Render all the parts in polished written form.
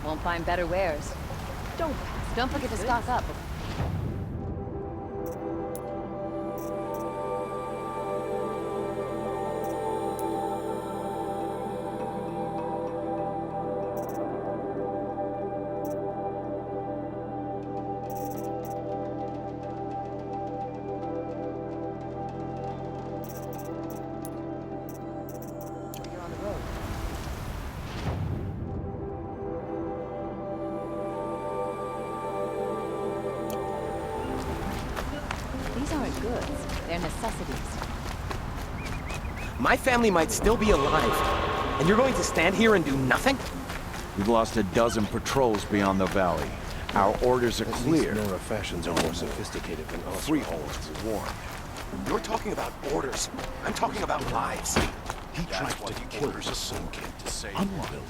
Won't find better wares. Don't forget to stock up. My family might still be alive, and you're going to stand here and do nothing? We've lost a dozen patrols beyond the valley. Our orders are clear. Nora fashions are more sophisticated than us. Freeholds were warned. You're talking about orders. I'm talking about lives. He tried to kill his son kid to save unbelievable.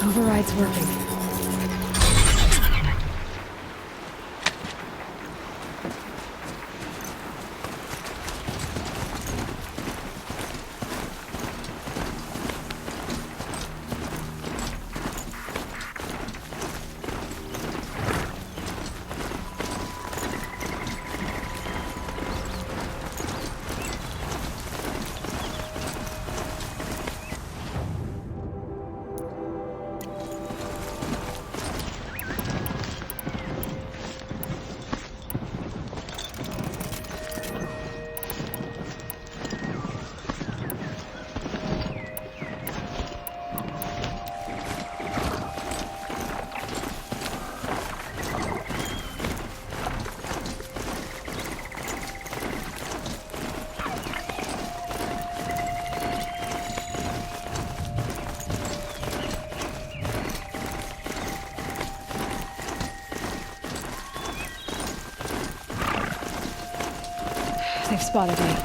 Override's working. They've spotted me.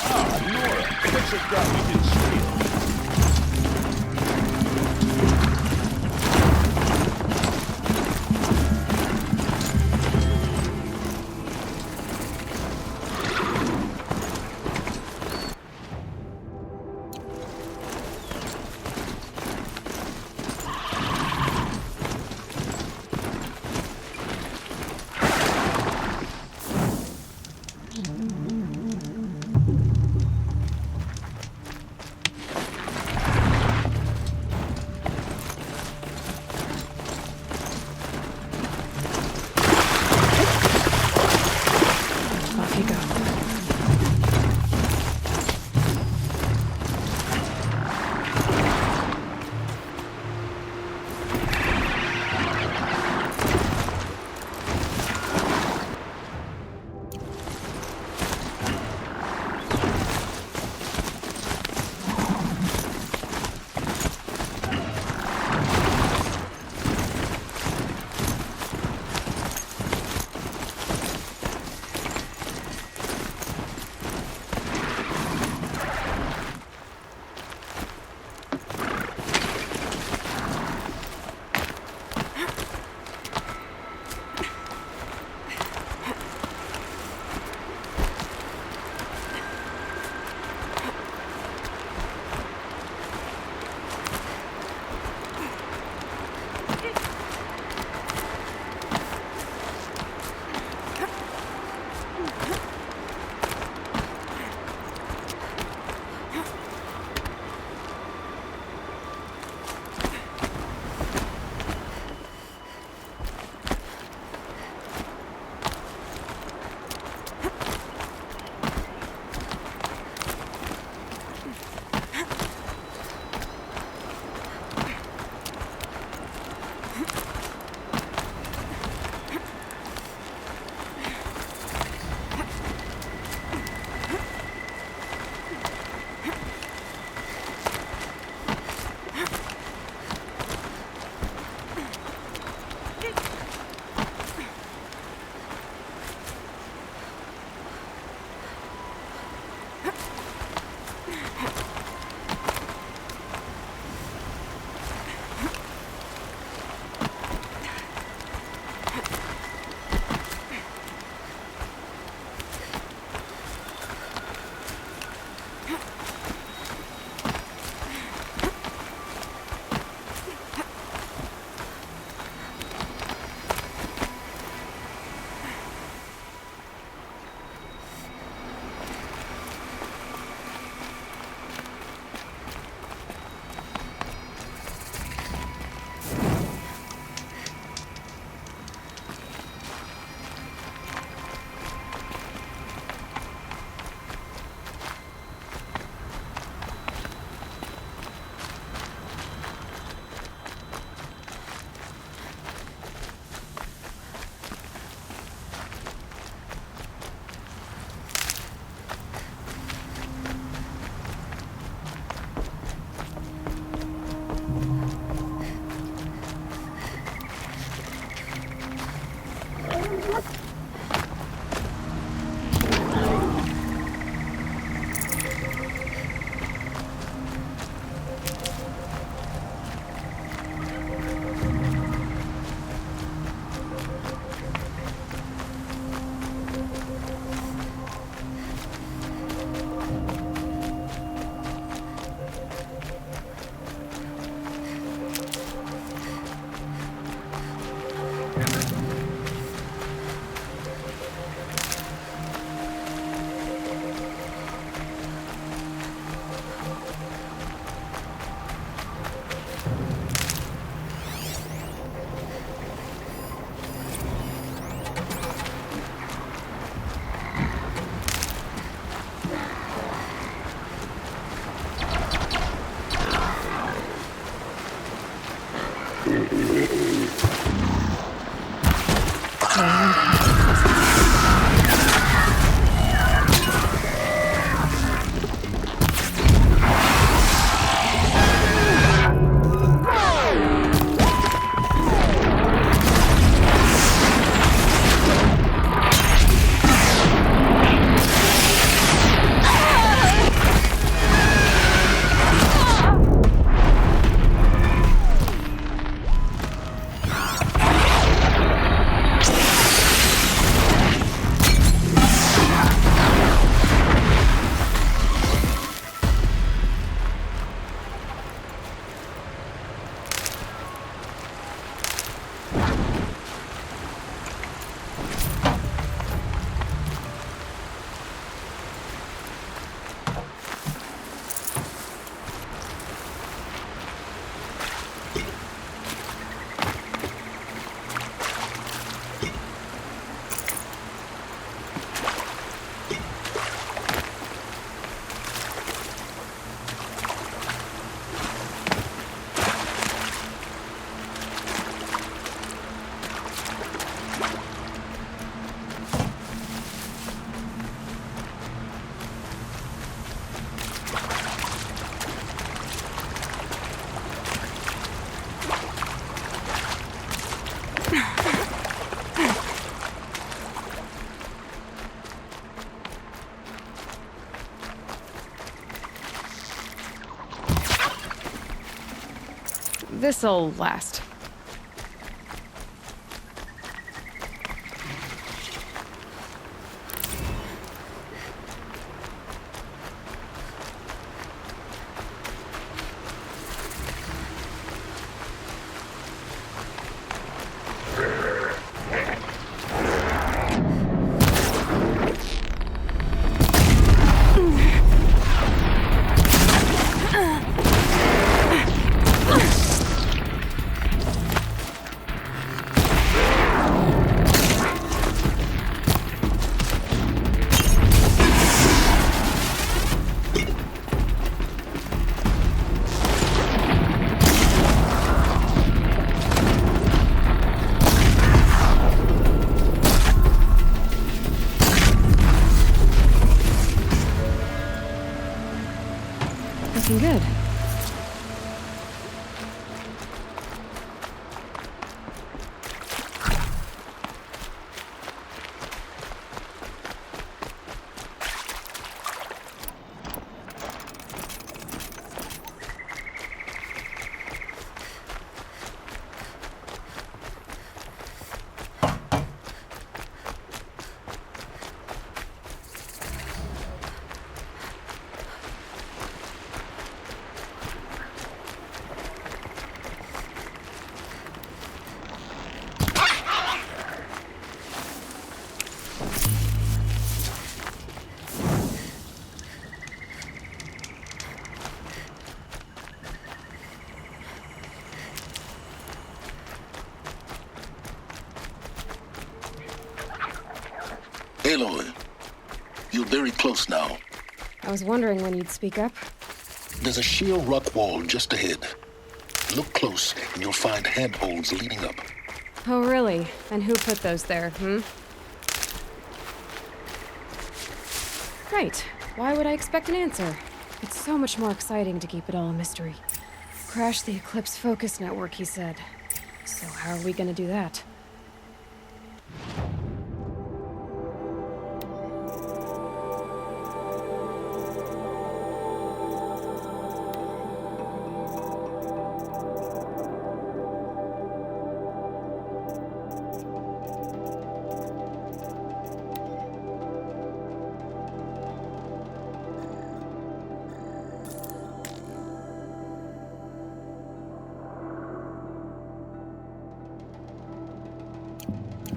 Ah, Nora, what's your gun you can steal? This'll last. Good. Aloy, you're very close now. I was wondering when you'd speak up. There's a sheer rock wall just ahead. Look close and you'll find handholds leading up. Oh, really? And who put those there, Right. Why would I expect an answer? It's so much more exciting to keep it all a mystery. Crash the Eclipse focus network, he said. So how are we gonna do that?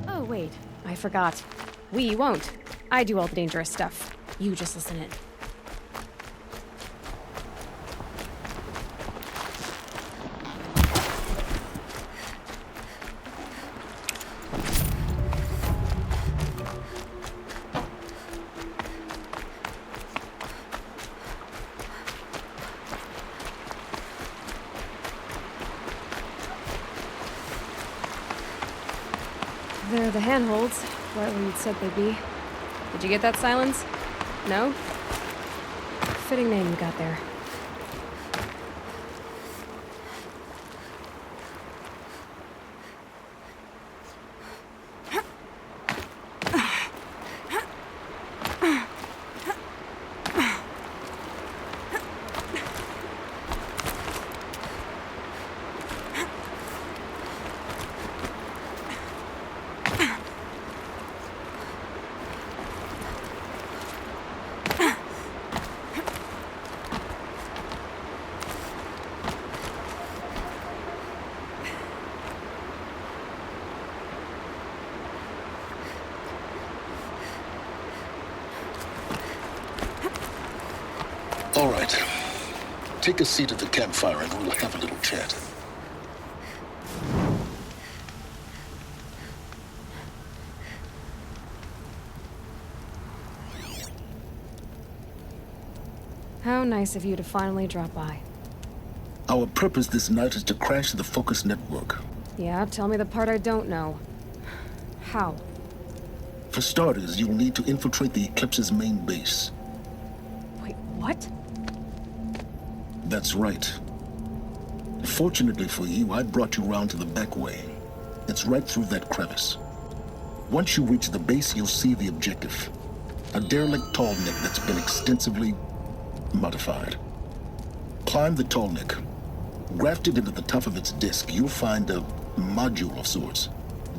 Oh, wait. I forgot. We won't. I do all the dangerous stuff. You just listen in. They're the handholds, right where you'd said they'd be. Did you get that, Silence? No? Fitting name you got there. All right. Take a seat at the campfire and we'll have a little chat. How nice of you to finally drop by. Our purpose this night is to crash the focus network. Yeah, tell me the part I don't know. How? For starters, you'll need to infiltrate the Eclipse's main base. Wait, what? That's right. Fortunately for you, I brought you round to the back way. It's right through that crevice. Once you reach the base, you'll see the objective. A derelict tall neck that's been extensively modified. Climb the tall neck. Grafted into the top of its disk, you'll find a module of sorts.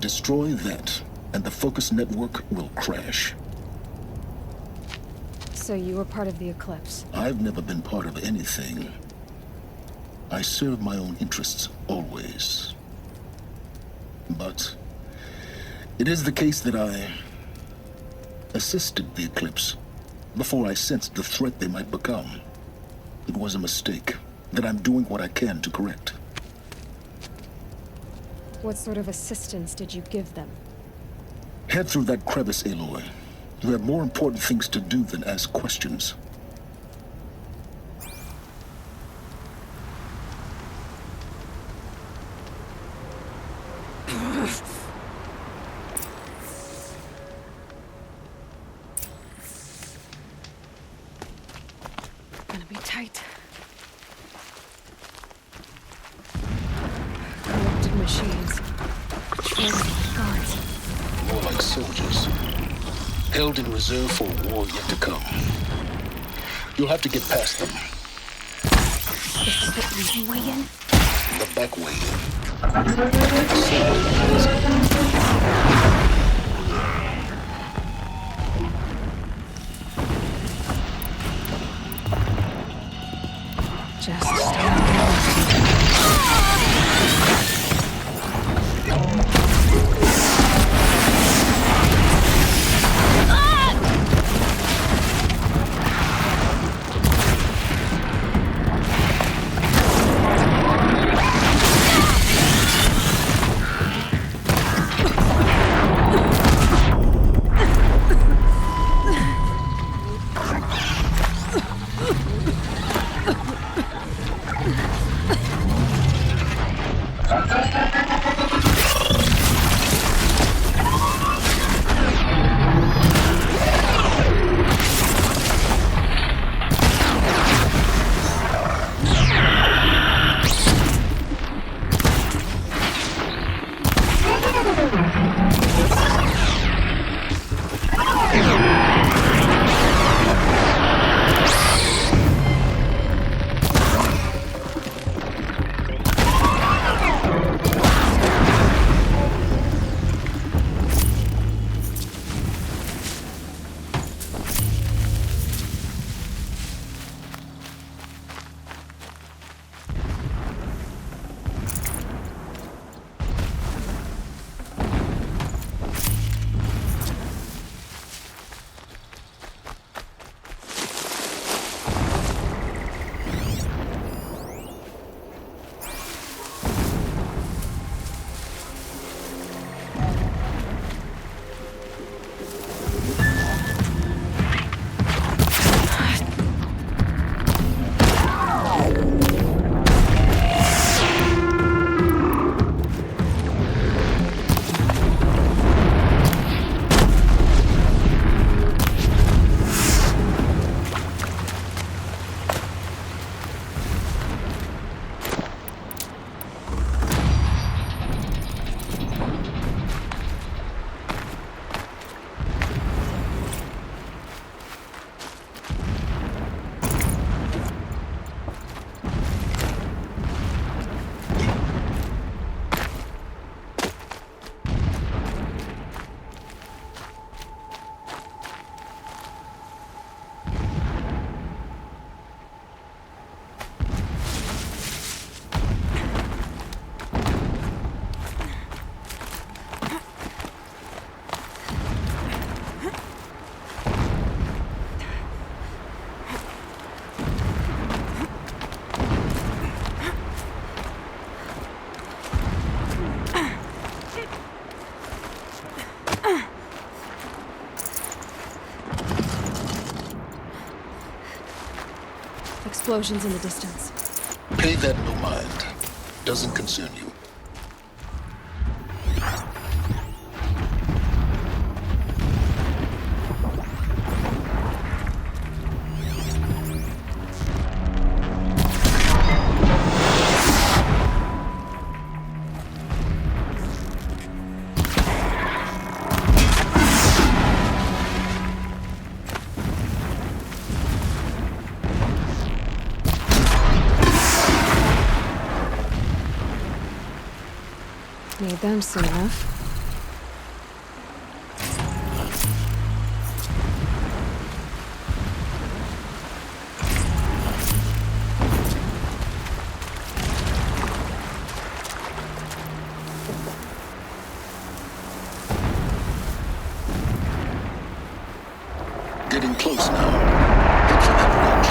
Destroy that, and the focus network will crash. So you were part of the Eclipse? I've never been part of anything. I serve my own interests, always. But it is the case that I assisted the Eclipse before I sensed the threat they might become. It was a mistake that I'm doing what I can to correct. What sort of assistance did you give them? Head through that crevice, Aloy. You have more important things to do than ask questions. Gonna be tight. Corrupted machines. Trained guards. More like soldiers. Held in reserve for a war yet to come. You'll have to get past them. This is the easy way in? The back way Just stop. explosions in the distance. Pay that no mind. Doesn't concern you. Need them soon enough. Getting close now. Head for that ridge.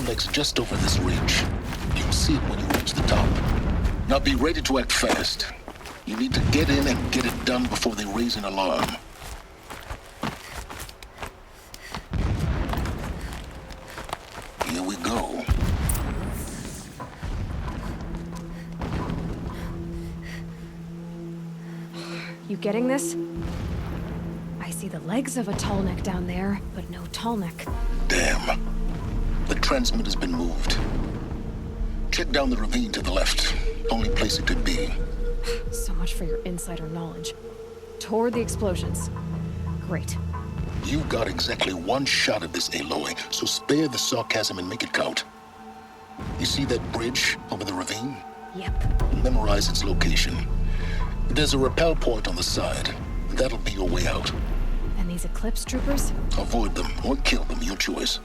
Next, just over this ridge. You'll see it when you reach the top. Now be ready to act fast. You need to get in and get it done before they raise an alarm. Here we go. You getting this? I see the legs of a tall neck down there, but no tall neck. Damn. The transmitter's been moved. Check down the ravine to the left. Only place it could be. So much for your insider knowledge. Toward the explosions. Great. You've got exactly one shot at this, Aloy, so spare the sarcasm and make it count. You see that bridge over the ravine? Yep. Memorize its location. There's a rappel point on the side. That'll be your way out. And these Eclipse troopers? Avoid them or kill them, your choice.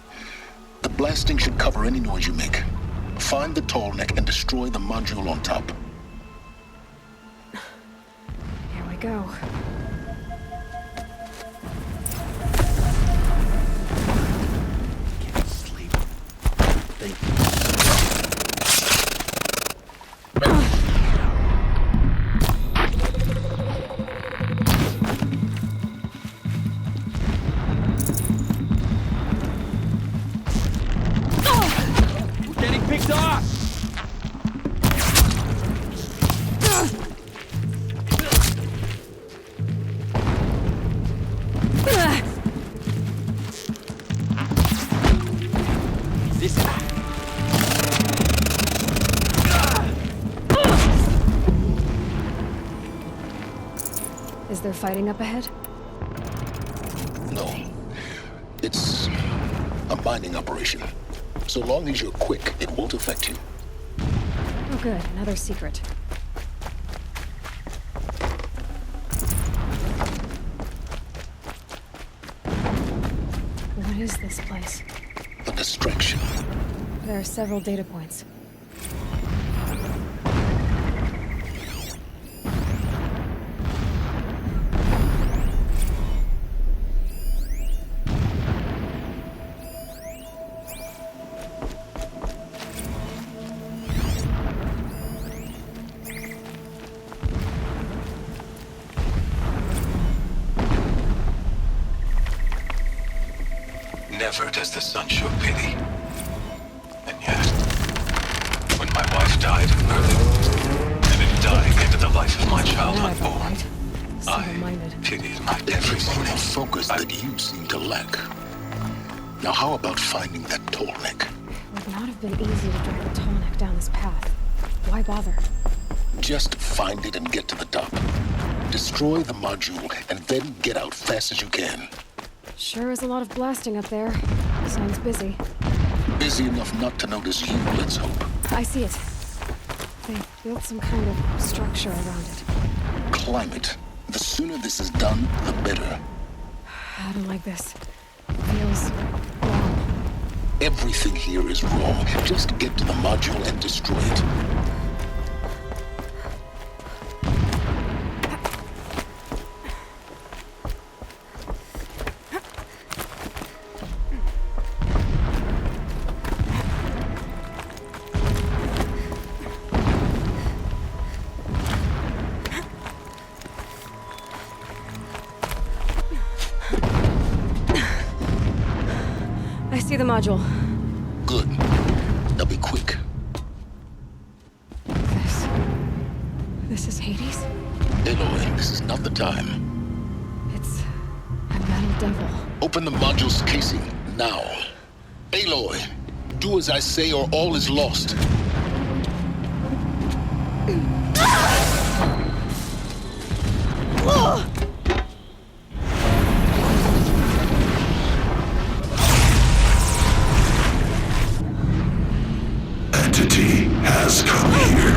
The blasting should cover any noise you make. Find the tall neck and destroy the module on top. Here we go. Can't sleep. Thank you. Picked off! This Is there fighting up ahead? No. It's a mining operation. So long as you're quick, it won't affect you. Oh good, another secret. What is this place? A distraction. There are several data points. Never does the sun show pity. And yet, when my wife died early, and in dying into the life of my child unborn, I pitied my every Point moment. of focus that you seem to lack. Now how about finding that tall neck? It would not have been easy to drag a tall neck down this path. Why bother? Just find it and get to the top. Destroy the module and then get out fast as you can. Sure is a lot of blasting up there. Sounds busy. Busy enough not to notice you, let's hope. I see it. They built some kind of structure around it. Climb it. The sooner this is done, the better. I don't like this. Feels wrong. Everything here is wrong. Just get to the module and destroy it. I see the module. Good. Now be quick. This is Hades? Aloy, this is not the time. It's a metal devil. Open the module's casing, now. Aloy, do as I say or all is lost. Entity has come here.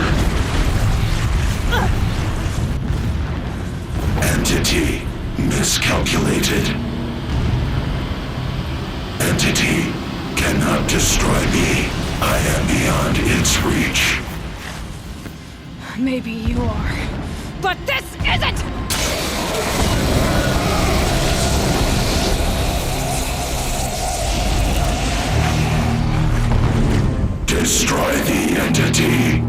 Entity miscalculated. Entity cannot destroy me. I am beyond its reach. Maybe you are. But this isn't! Destroy the entity.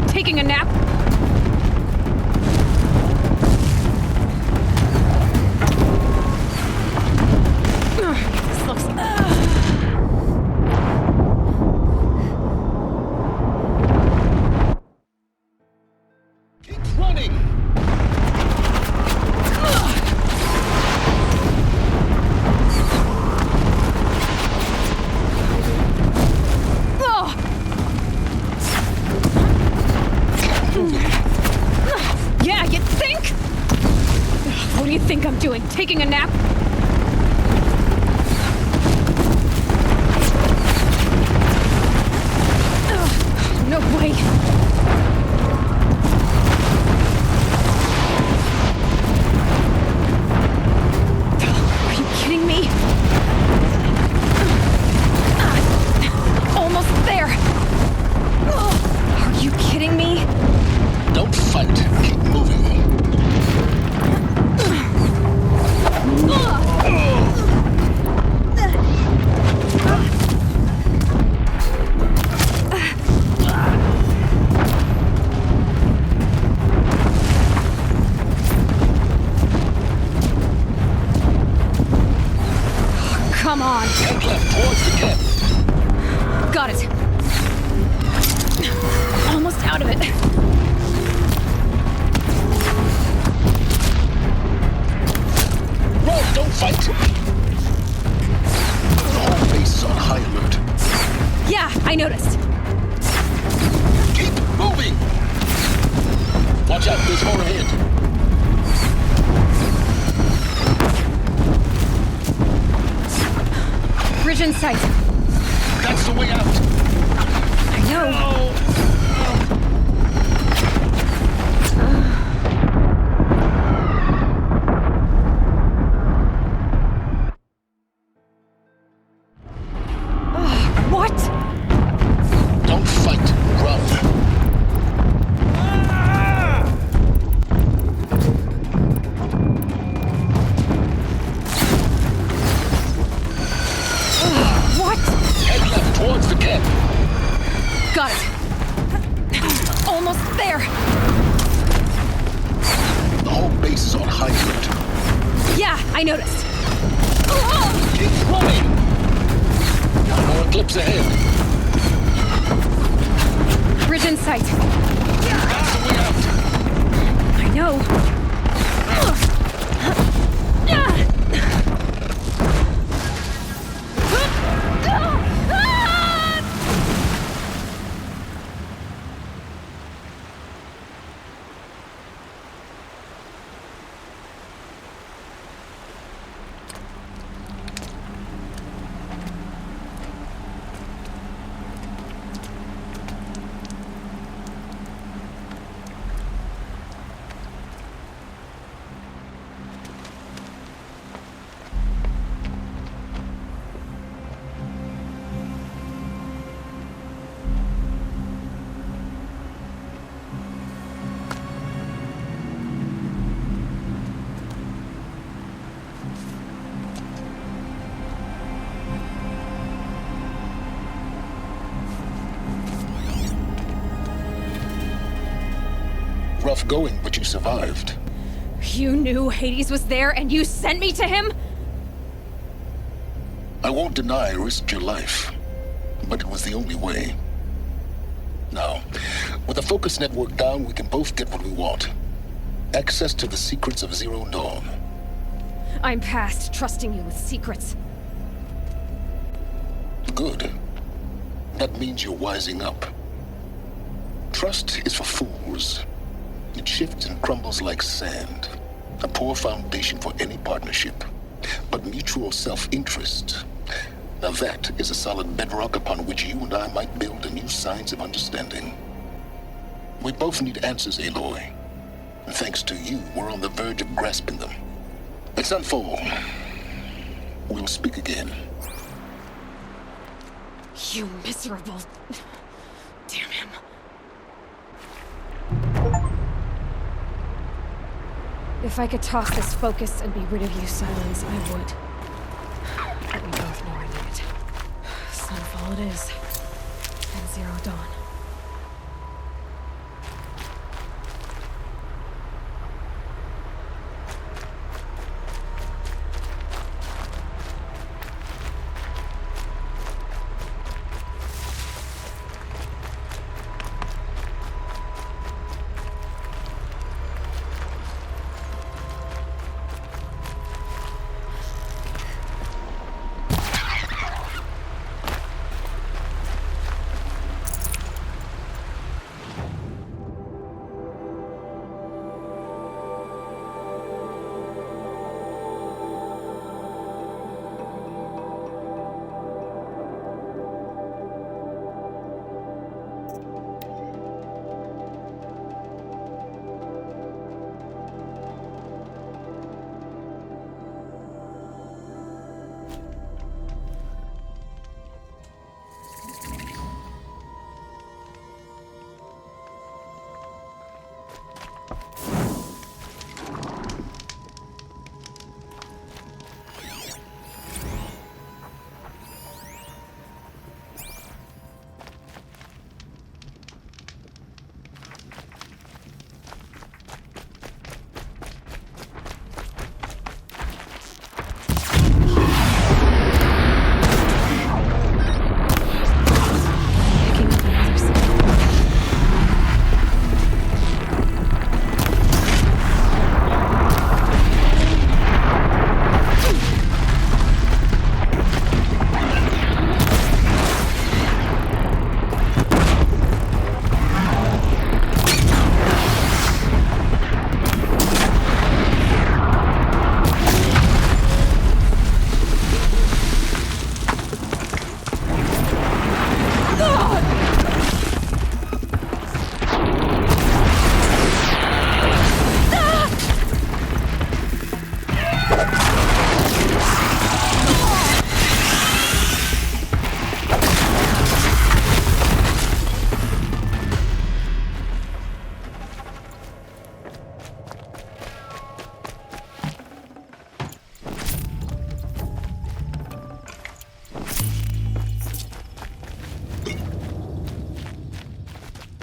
Taking a nap? This looks... Keep running! Yeah, you think? What do you think I'm doing? Taking a nap? No way. Are you kidding me? Almost there. Are you kidding me? Don't fight. Keep moving. Come on. Head left towards the camp. Got it. Almost out of it. Run, don't fight! The whole base is on high alert. Yeah, I noticed. Keep moving! Watch out, there's more ahead. Bridge in sight. That's the way out. I know. What? Don't fight, run. What? Head left towards the camp. Got it. Almost there. The whole base is on high alert. Yeah, I noticed. Keep running! eclipse ahead. Bridge in sight. I know. Rough going, but you survived. You knew Hades was there and you sent me to him? I won't deny I risked your life, but it was the only way. Now, with the focus network down, we can both get what we want. Access to the secrets of Zero Dawn. I'm past trusting you with secrets. Good. That means you're wising up. Trust is for fools. It shifts and crumbles like sand. A poor foundation for any partnership. But mutual self-interest. Now that is a solid bedrock upon which you and I might build a new science of understanding. We both need answers, Aloy. And thanks to you, we're on the verge of grasping them. Let's unfold. We'll speak again. You miserable... Damn him. If I could toss this focus and be rid of you, Silence, I would. But we both know I need it. Sunfall it is. And Zero Dawn.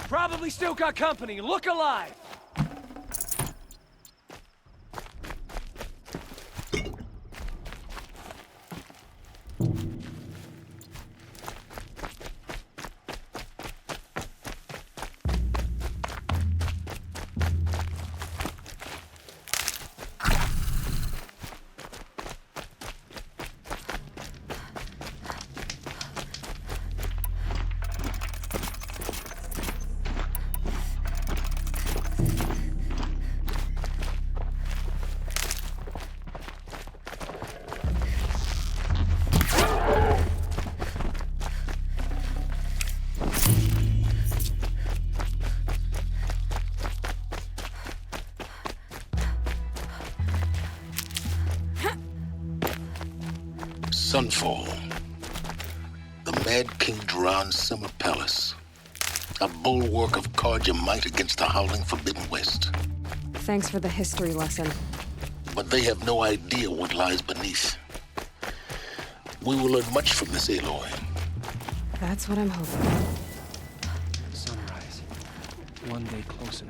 Probably still got company. Look alive! Sunfall. The Mad King Duran's summer palace. A bulwark of Carja might against the howling Forbidden West. Thanks for the history lesson. But they have no idea what lies beneath. We will learn much from this Aloy. That's what I'm hoping. Sunrise. One day closer.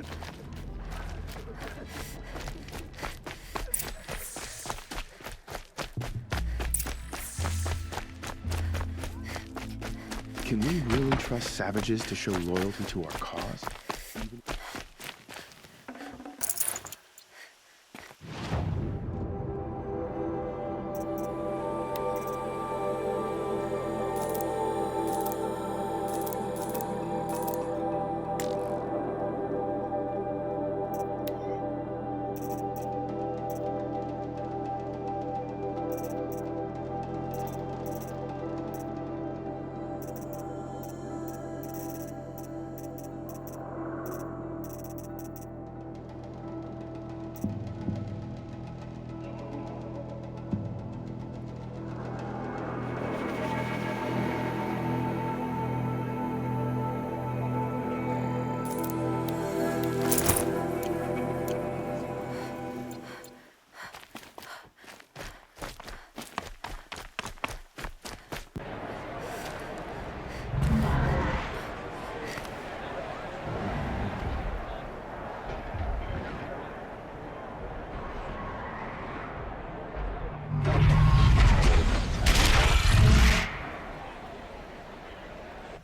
Can we really trust savages to show loyalty to our cause?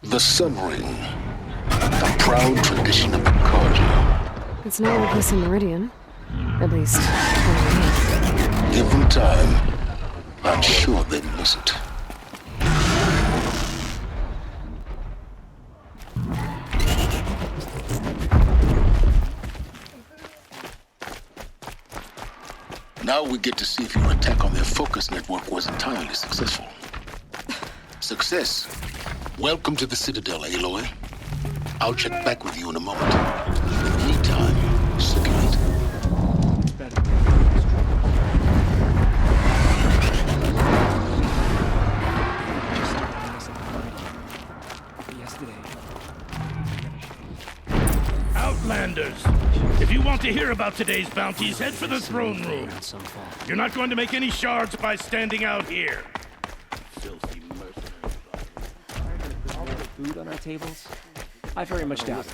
The Sun Ring, a proud tradition of Carja. It's not like this in Meridian. At least, for me. Give them time. I'm sure they'd miss it. Now we get to see if your attack on their focus network was entirely successful. Success. Welcome to the Citadel, Aloy. I'll check back with you in a moment. In the meantime, circulate. Outlanders! If you want to hear about today's bounties, head for the throne room. You're not going to make any shards by standing out here. Filthy mercenaries. Food on our tables? I very much doubt it.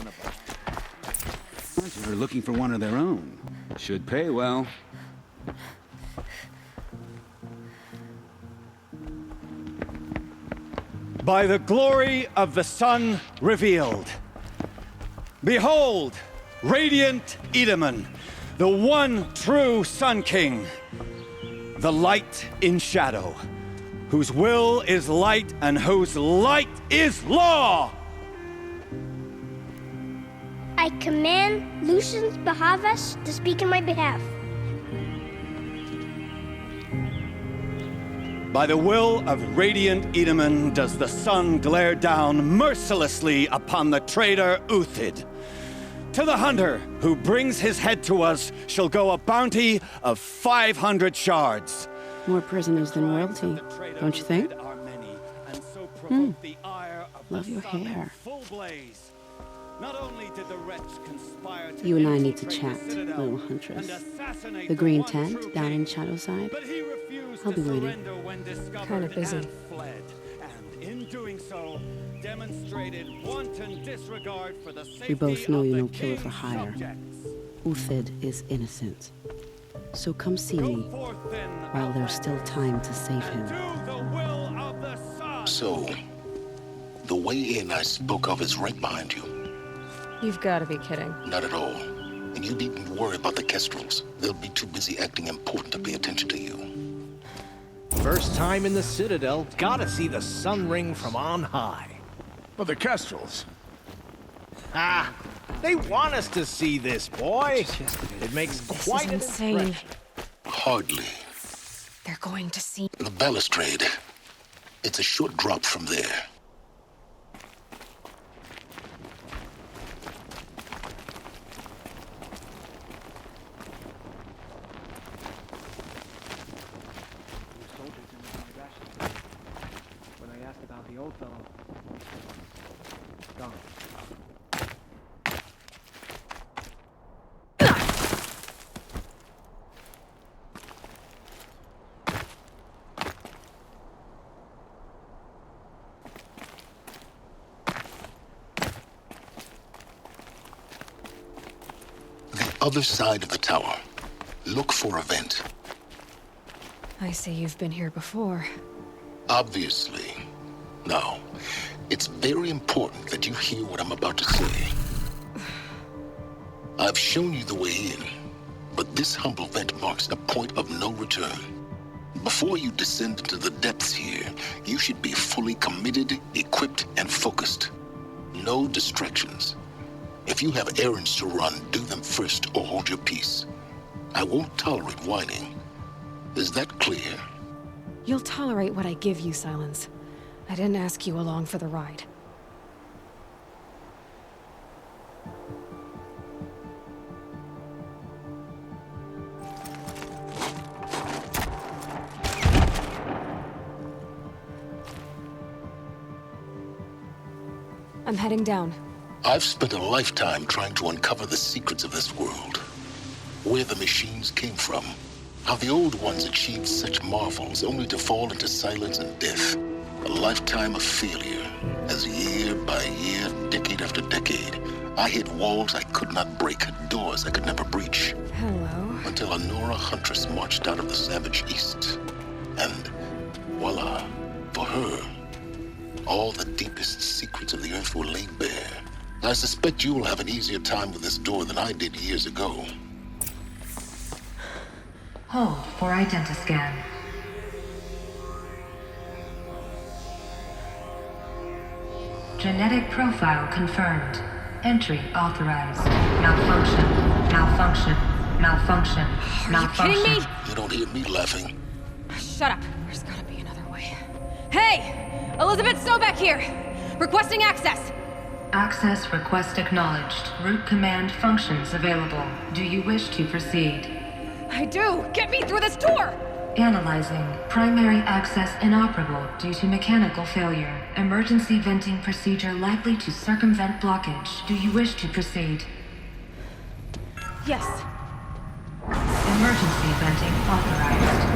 They're looking for one of their own. Should pay well. By the glory of the sun revealed. Behold, radiant Edaman, the one true Sun King, the light in shadow, whose will is light and whose light is law! I command Lucius Bahavas to speak in my behalf. By the will of radiant Edaman does the sun glare down mercilessly upon the traitor Uthid. To the hunter who brings his head to us shall go a bounty of 500 shards. More prisoners than royalty, don't you think? Love your hair. You and I need to chat, little huntress. The green tent down in Shadowside. I'll be waiting. Kind of busy. We both know you're no killer for hire. Uthid is innocent. So come see me while there's still time to save him. So, the way in I spoke of is right behind you. You've got to be kidding. Not at all. And you needn't worry about the Kestrels. They'll be too busy acting important to pay attention to you. First time in the Citadel, gotta see the sun ring from on high. But the Kestrels. Ah, they want us to see this, boy. It makes quite an insane. impression. Hardly. They're going to see. The balustrade. It's a short drop from there. other side of the tower. Look for a vent. I see you've been here before. Obviously. Now, it's very important that you hear what I'm about to say. I've shown you the way in, but this humble vent marks a point of no return. Before you descend into the depths here, you should be fully committed, equipped, and focused. No distractions. If you have errands to run, do them first or hold your peace. I won't tolerate whining. Is that clear? You'll tolerate what I give you, Silence. I didn't ask you along for the ride. I'm heading down. I've spent a lifetime trying to uncover the secrets of this world. Where the machines came from. How the old ones achieved such marvels only to fall into silence and death. A lifetime of failure, as year by year, decade after decade, I hit walls I could not break, doors I could never breach. Hello. Until a Nora huntress marched out of the savage east. And voila, for her, all the deepest secrets of the earth were laid bare. I suspect you will have an easier time with this door than I did years ago. Hold for identiscan. Genetic profile confirmed. Entry authorized. Malfunction. Malfunction. Malfunction. Malfunction. Are you kidding me? You don't hear me laughing. Shut up. There's gotta be another way. Hey! Elizabeth Snowback here! Requesting access! Access request acknowledged. Root command functions available. Do you wish to proceed? I do! Get me through this door! Analyzing. Primary access inoperable due to mechanical failure. Emergency venting procedure likely to circumvent blockage. Do you wish to proceed? Yes. Emergency venting authorized.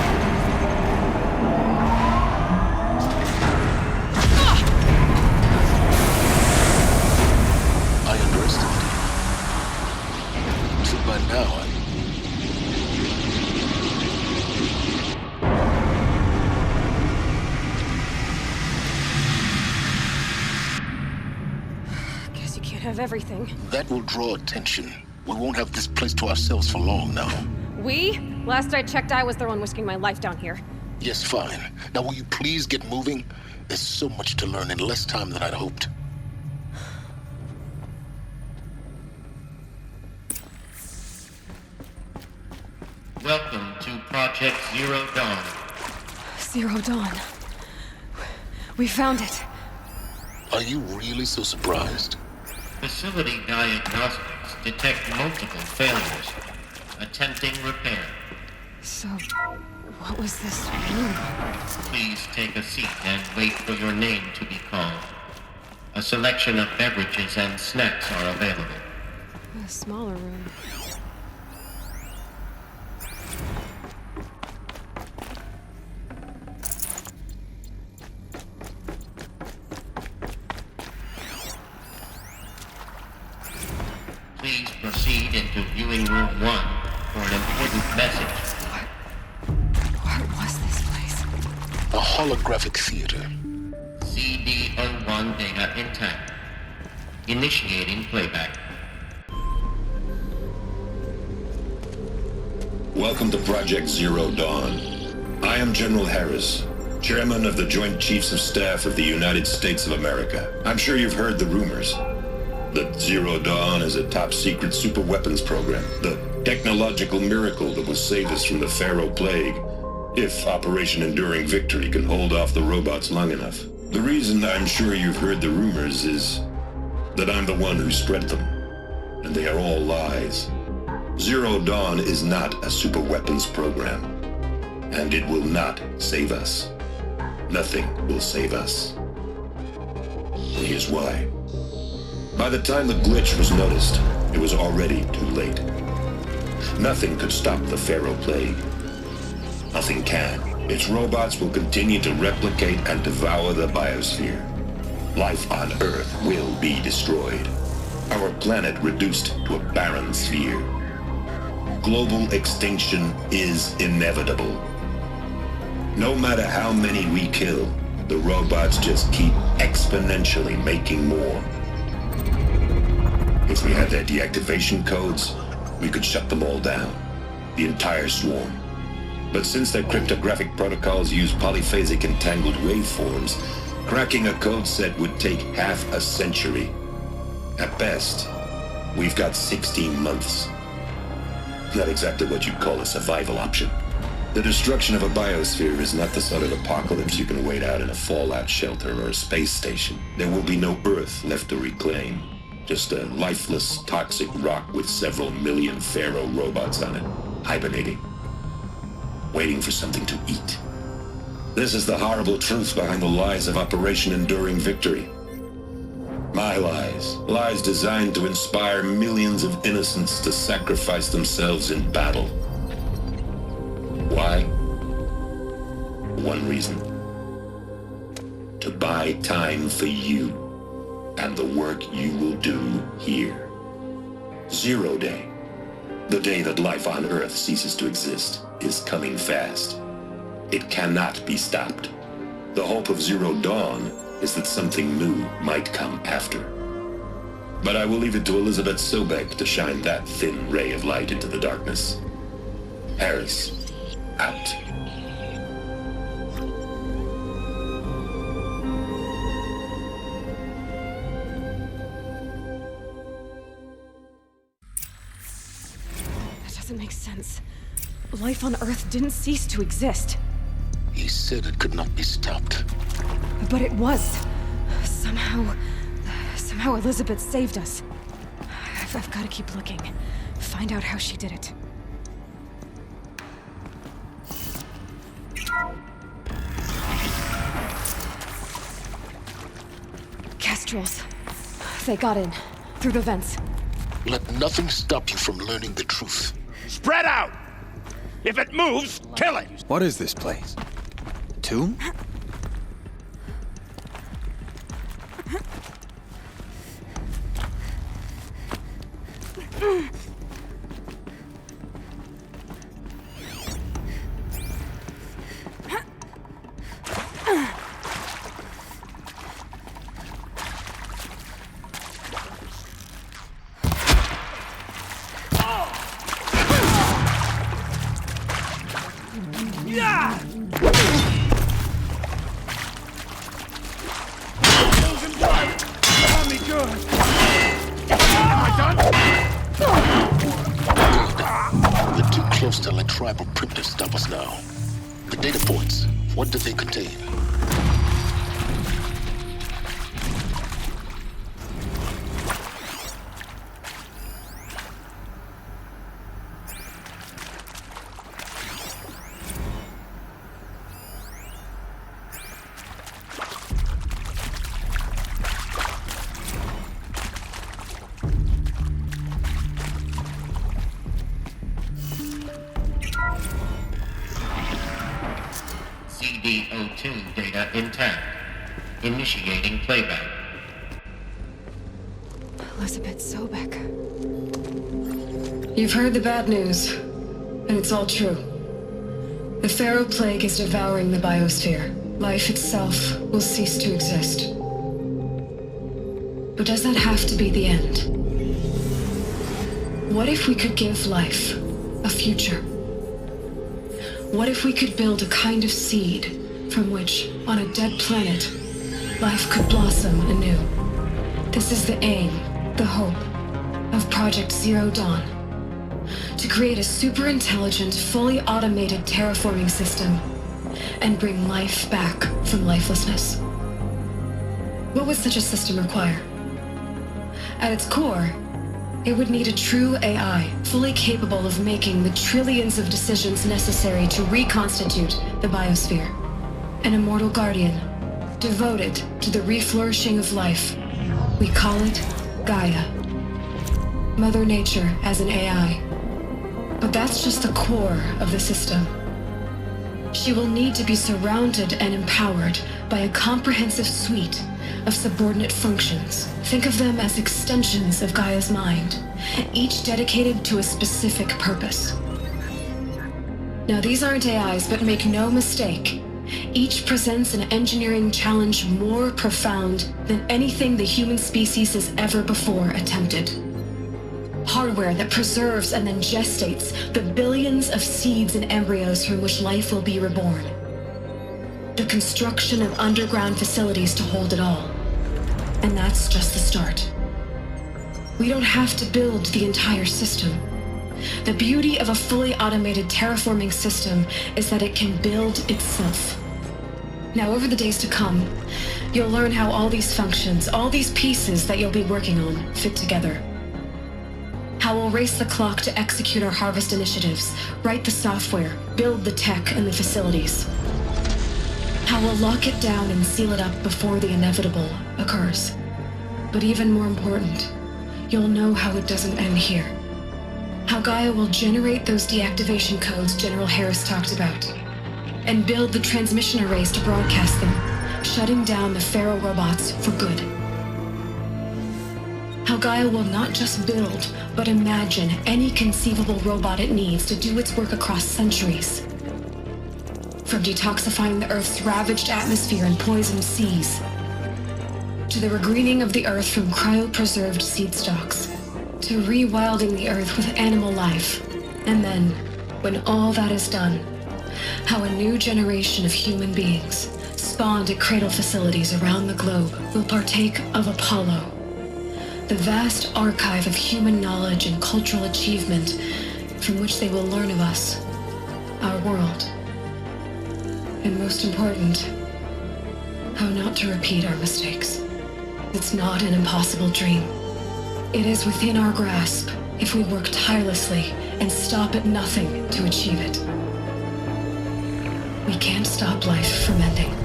I underestimated. So by now, Guess you can't have everything. that will draw attention. We won't have this place to ourselves for long now. We? Last I checked, I was the one risking my life down here. Yes, fine. Now will you please get moving? There's so much to learn in less time than I'd hoped. Welcome to Project Zero Dawn. Zero Dawn. We found it. Are you really so surprised? Facility diagnostics detect multiple failures. Attempting repair. So, what was this room? Please take a seat and wait for your name to be called. A selection of beverages and snacks are available. A smaller room. Please proceed into viewing room 1 for an important message. What was this place? A holographic theater. CD01 data intact. Initiating playback. Welcome to Project Zero Dawn. I am General Harris, Chairman of the Joint Chiefs of Staff of the United States of America. I'm sure you've heard the rumors that Zero Dawn is a top-secret super-weapons program, the technological miracle that will save us from the Pharaoh Plague, if Operation Enduring Victory can hold off the robots long enough. The reason I'm sure you've heard the rumors is that I'm the one who spread them, and they are all lies. Zero Dawn is not a super-weapons program, and it will not save us. Nothing will save us. Here's why. By the time the glitch was noticed, it was already too late. Nothing could stop the Pharaoh Plague. Nothing can. Its robots will continue to replicate and devour the biosphere. Life on Earth will be destroyed. Our planet reduced to a barren sphere. Global extinction is inevitable. No matter how many we kill, the robots just keep exponentially making more. If we had their deactivation codes, we could shut them all down. The entire swarm. But since their cryptographic protocols use polyphasic entangled waveforms, cracking a code set would take half a century. At best, we've got 16 months. Not exactly what you'd call a survival option. The destruction of a biosphere is not the sort of apocalypse you can wait out in a fallout shelter or a space station. There will be no Earth left to reclaim. Just a lifeless, toxic rock with several million Pharaoh robots on it, hibernating, waiting for something to eat. This is the horrible truth behind the lies of Operation Enduring Victory. My lies. Lies designed to inspire millions of innocents to sacrifice themselves in battle. Why? One reason. To buy time for you and the work you will do here. 0 Day. The day that life on Earth ceases to exist is coming fast. It cannot be stopped. The hope of Zero Dawn is that something new might come after. But I will leave it to Elizabeth Sobek to shine that thin ray of light into the darkness. Harris, out. That doesn't make sense. Life on Earth didn't cease to exist. He said it could not be stopped. But it was. Somehow Elizabeth saved us. I've got to keep looking. Find out how she did it. Kestrels. They got in. Through the vents. Let nothing stop you from learning the truth. Spread out! If it moves, kill it! What is this place? A tomb? What do they contain? CD02 data intact. Initiating playback. Elizabeth Sobek. You've heard the bad news, and it's all true. The Pharaoh Plague is devouring the biosphere. Life itself will cease to exist. But does that have to be the end? What if we could give life a future? What if we could build a kind of seed from which, on a dead planet, life could blossom anew? This is the aim, the hope, of Project Zero Dawn. To create a super-intelligent, fully automated terraforming system and bring life back from lifelessness. What would such a system require? At its core, it would need a true AI, fully capable of making the trillions of decisions necessary to reconstitute the biosphere. An immortal guardian, devoted to the reflourishing of life. We call it Gaia. Mother Nature as an AI. But that's just the core of the system. she will need to be surrounded and empowered by a comprehensive suite of subordinate functions. Think of them as extensions of Gaia's mind, each dedicated to a specific purpose. Now, these aren't AIs, but make no mistake, each presents an engineering challenge more profound than anything the human species has ever before attempted. Hardware that preserves and then gestates the billions of seeds and embryos from which life will be reborn. The construction of underground facilities to hold it all. And that's just the start. We don't have to build the entire system. The beauty of a fully automated terraforming system is that it can build itself. Now, over the days to come, you'll learn how all these functions, all these pieces that you'll be working on, fit together. How we'll race the clock to execute our harvest initiatives, write the software, build the tech and the facilities. How we'll lock it down and seal it up before the inevitable occurs. But even more important, you'll know how it doesn't end here. How Gaia will generate those deactivation codes General Harris talked about, and build the transmission arrays to broadcast them, shutting down the Pharaoh robots for good. How Gaia will not just build, but imagine any conceivable robot it needs to do its work across centuries. From detoxifying the Earth's ravaged atmosphere and poisoned seas, to the regreening of the Earth from cryopreserved seed stalks, to rewilding the Earth with animal life. And then, when all that is done, how a new generation of human beings, spawned at cradle facilities around the globe, will partake of Apollo, the vast archive of human knowledge and cultural achievement from which they will learn of us, our world. And most important, how not to repeat our mistakes. It's not an impossible dream. It is within our grasp if we work tirelessly and stop at nothing to achieve it. We can't stop life from ending.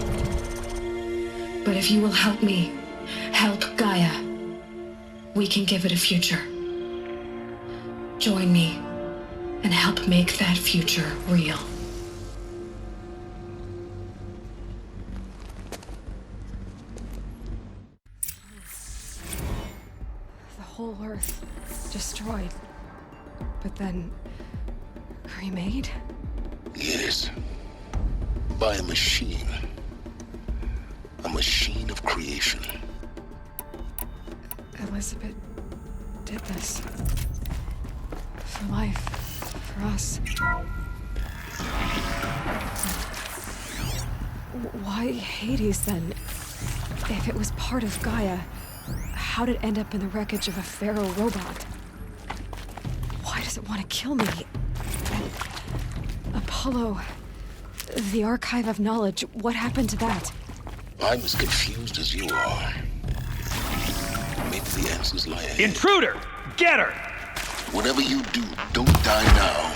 But if you will help me, help Gaia, we can give it a future. Join me and help make that future real. The whole Earth destroyed, but then remade? Yes. By a machine. A machine of creation. Elizabeth did this. For life. For us. Why Hades then? If it was part of Gaia, how did it end up in the wreckage of a Pharaoh robot? Why does it want to kill me? And Apollo, the archive of knowledge, what happened to that? I'm as confused as you are. Maybe the answers lie ahead. Intruder! Get her! Whatever you do, don't die now.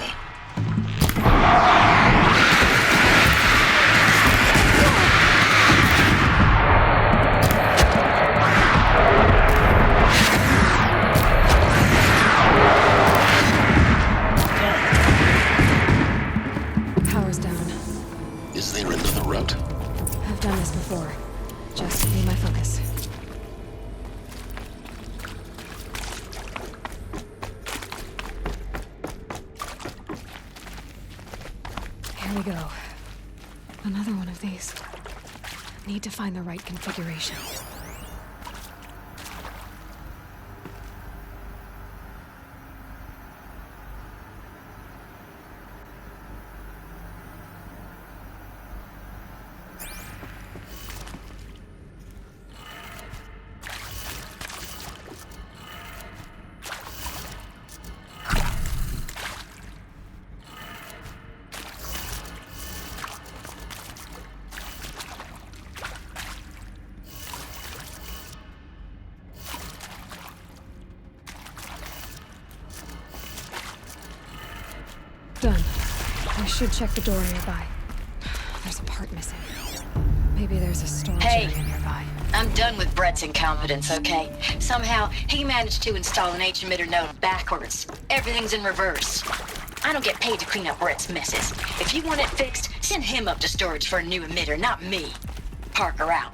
Power's down. Is there another route? I've done this before. Just need my focus. Here we go. Another one of these. Need to find the right configuration. Done. I should check the door nearby. There's a part missing. Maybe there's a storage area nearby. I'm done with Brett's incompetence, okay? Somehow, he managed to install an H-emitter node backwards. Everything's in reverse. I don't get paid to clean up Brett's messes. If you want it fixed, send him up to storage for a new emitter, not me. Parker out.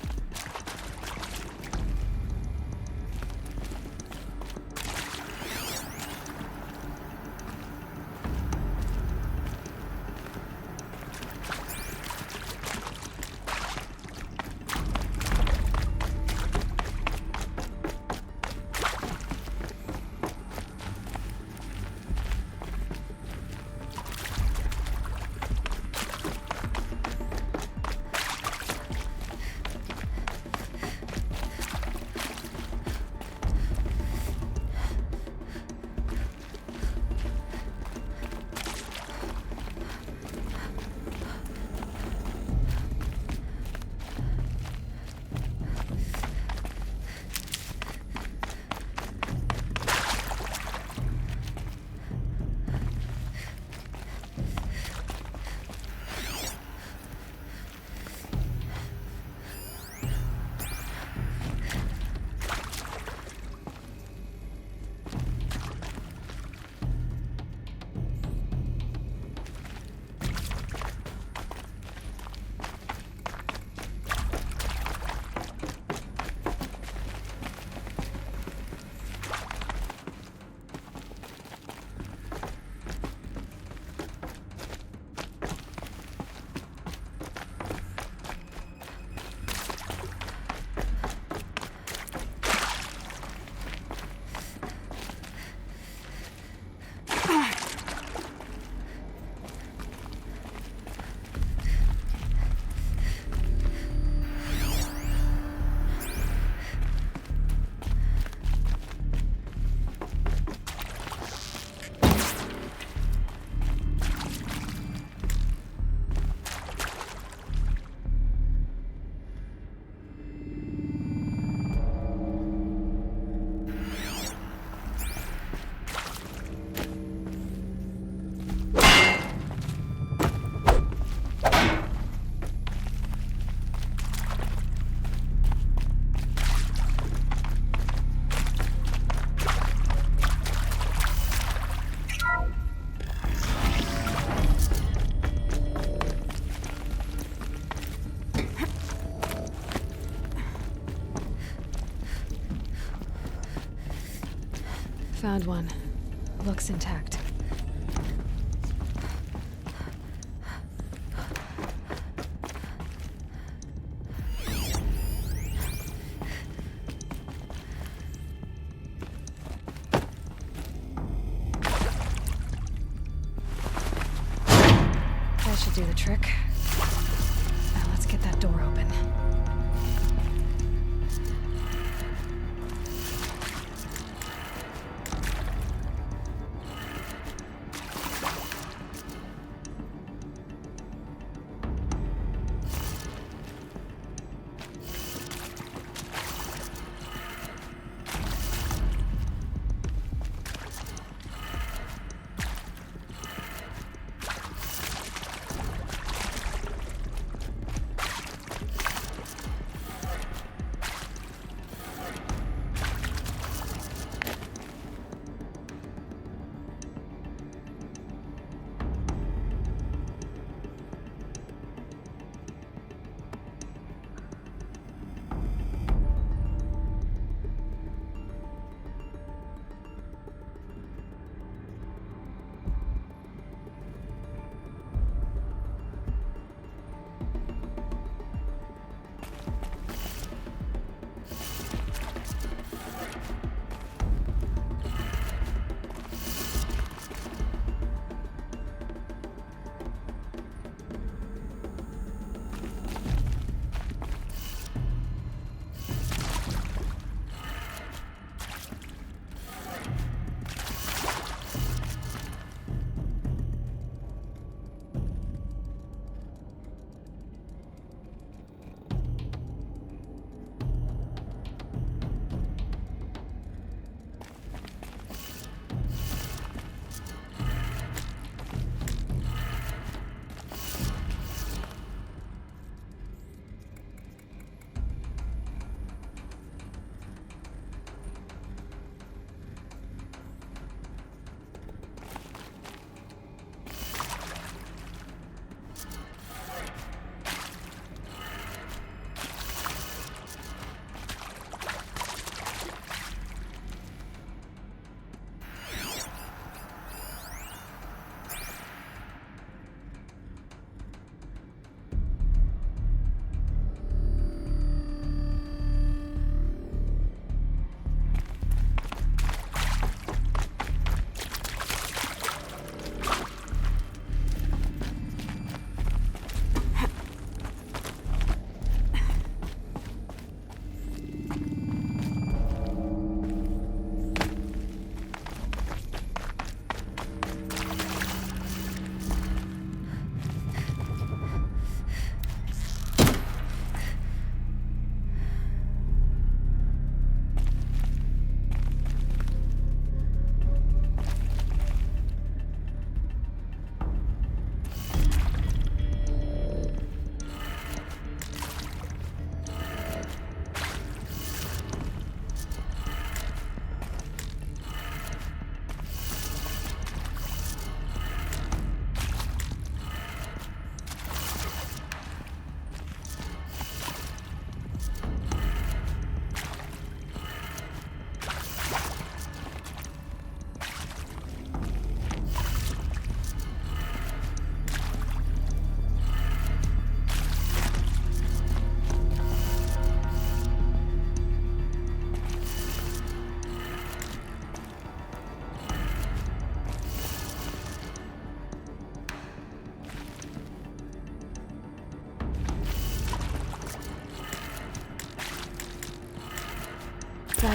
Found one. Looks intact. That should do the trick. Now let's get that door open.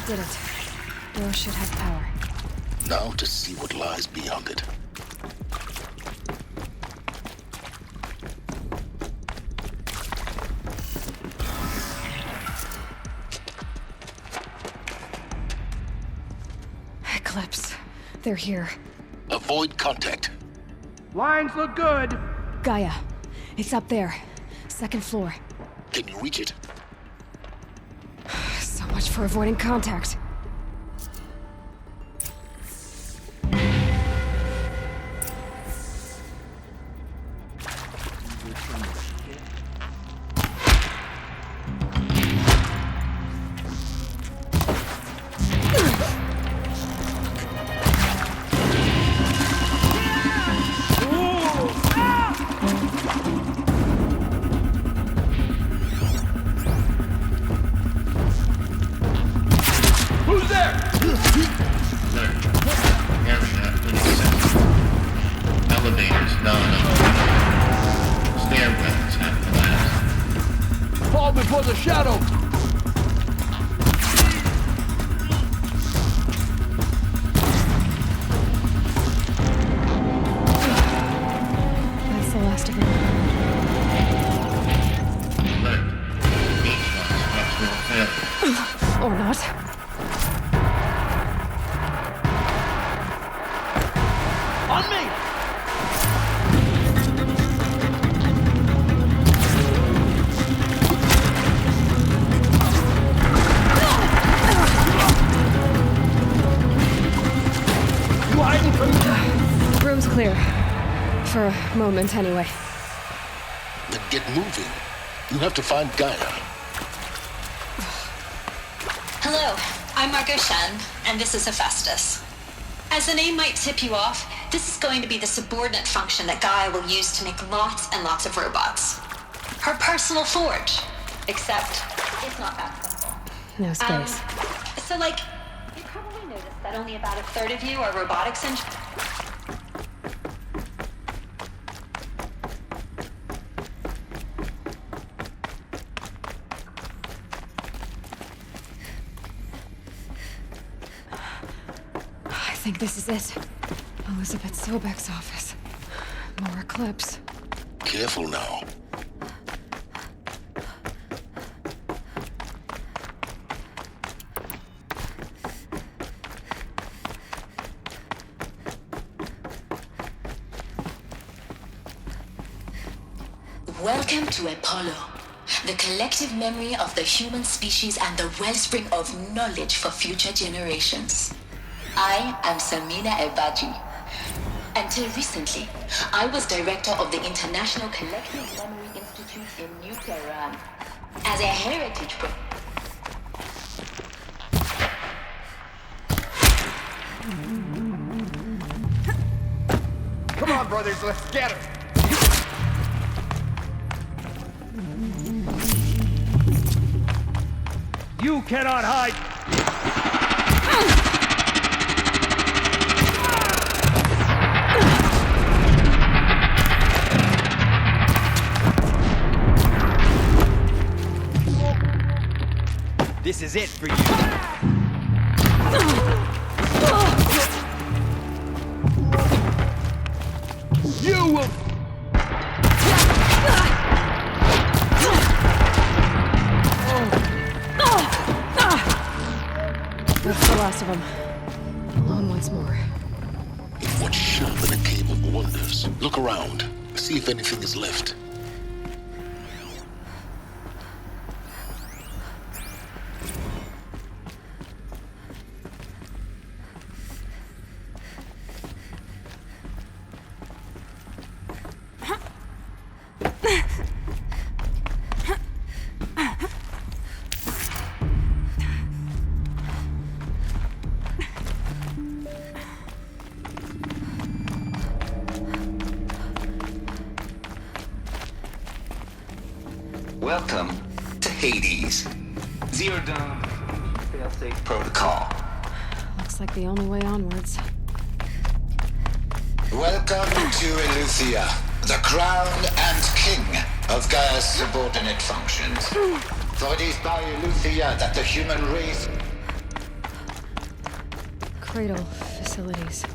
That did it. Door should have power. Now to see what lies beyond it. Eclipse. They're here. Avoid contact. Lines look good. Gaia. It's up there. Second floor. Can you reach it? So much for avoiding contact. For a moment, anyway. Then get moving. You have to find Gaia. Hello, I'm Margot Shen, and this is Hephaestus. As the name might tip you off, this is going to be the subordinate function that Gaia will use to make lots and lots of robots. Her personal forge. Except, it's not that simple. No space. So, you probably noticed that only about a third of you are robotics engineers. I think this is it. Elizabeth Sobek's office. More Eclipse. Careful now. Welcome to Apollo, the collective memory of the human species and the wellspring of knowledge for future generations. I am Samina Ebaji. Until recently, I was director of the International Collective Memory Institute in New Tehran. As a heritage Come on, brothers, let's get her. You cannot hide. This is it for you. You will. That's the last of them. Alone once more. What's shelved in a cave of wonders? Look around. See if anything is left. Welcome to Hades. Zero Dawn Failsafe Protocol. Looks like the only way onwards. Welcome to Eleuthia, the crown and king of Gaia's subordinate functions. For it is by Eleuthia that the human race... Cradle facilities.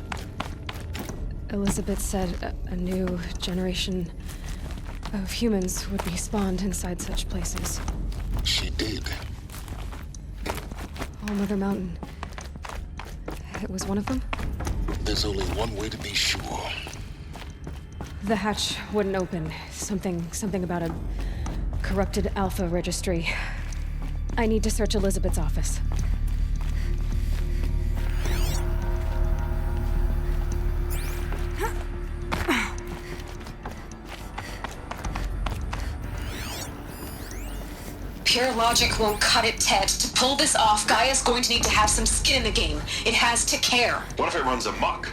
Elizabeth said a new generation of humans would be spawned inside such places. She did. All Mother Mountain. It was one of them? There's only one way to be sure. The hatch wouldn't open. Something about a corrupted Alpha registry. I need to search Elizabeth's office. Pure logic won't cut it, Ted. To pull this off, Gaia's going to need to have some skin in the game. It has to care. What if it runs amok?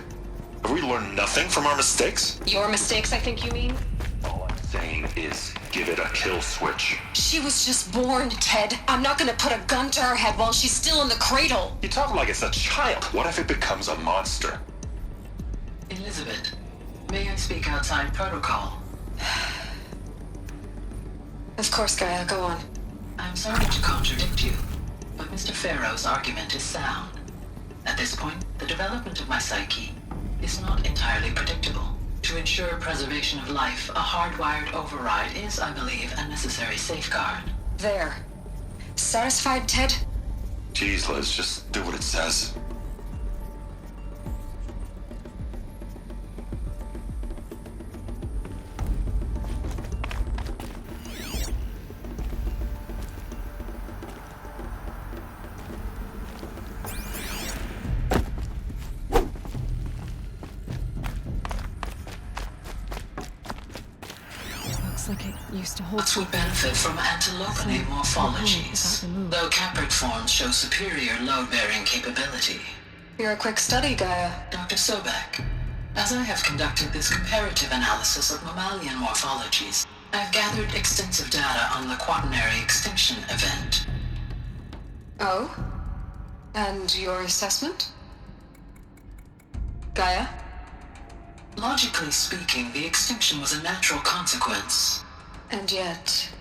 Have we learned nothing from our mistakes? Your mistakes, I think you mean? All I'm saying is, give it a kill switch. She was just born, Ted. I'm not gonna put a gun to her head while she's still in the cradle. You talk like it's a child. What if it becomes a monster? Elizabeth, may I speak outside protocol? Of course, Gaia, go on. I'm sorry to contradict you, but Mr. Farrow's argument is sound. At this point, the development of my psyche is not entirely predictable. To ensure preservation of life, a hardwired override is, I believe, a necessary safeguard. There. Satisfied, Ted? Jeez, Liz, just do what it says. Like it used to hold. Bots would benefit from antilopine morphologies, though caprid forms show superior load-bearing capability. You're a quick study, Gaia. Dr. Sobek, as I have conducted this comparative analysis of mammalian morphologies, I've gathered extensive data on the quaternary extinction event. Oh? And your assessment? Gaia? Logically speaking, the extinction was a natural consequence. And yet,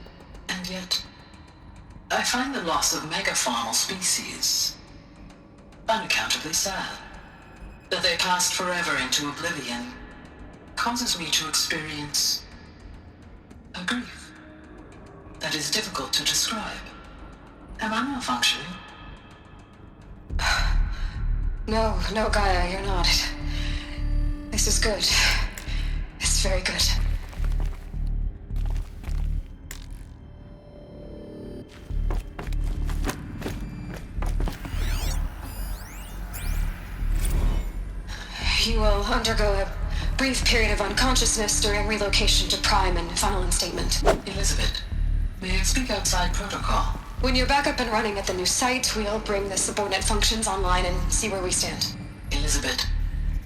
I find the loss of megafaunal species unaccountably sad. That they passed forever into oblivion causes me to experience a grief that is difficult to describe. Am I malfunctioning? No, Gaia, you're not. This is good. It's very good. You will undergo a brief period of unconsciousness during relocation to Prime and final instatement. Elizabeth, may I speak outside protocol? When you're back up and running at the new site, we'll bring the subordinate functions online and see where we stand. Elizabeth,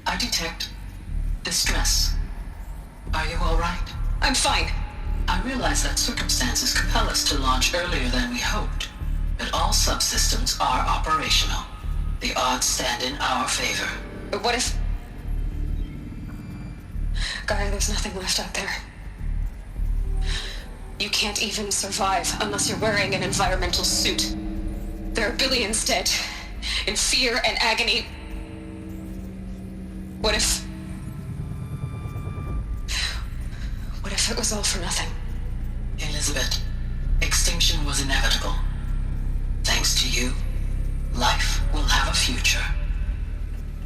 I detect distress. Are you all right? I'm fine. I realize that circumstances compel us to launch earlier than we hoped, but all subsystems are operational. The odds stand in our favor. But what if... Gaia, there's nothing left out there. You can't even survive unless you're wearing an environmental suit. There are billions dead, in fear and agony. What if it was all for nothing? Elizabeth, extinction was inevitable. Thanks to you, life will have a future.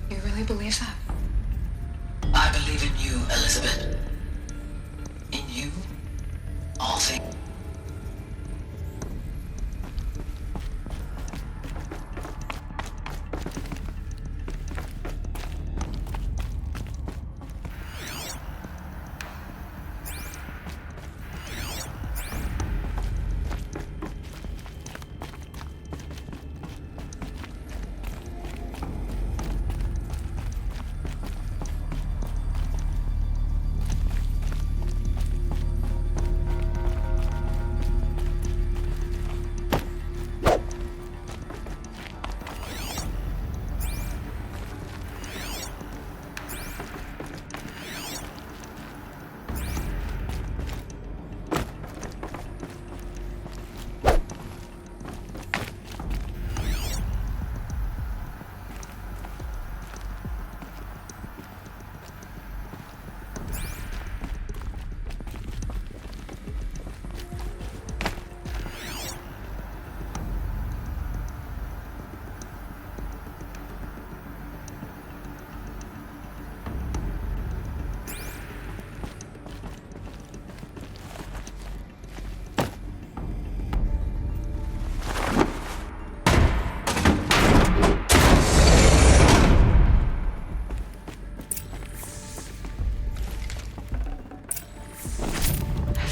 You really believe that? I believe in you, Elizabeth. In you, all things.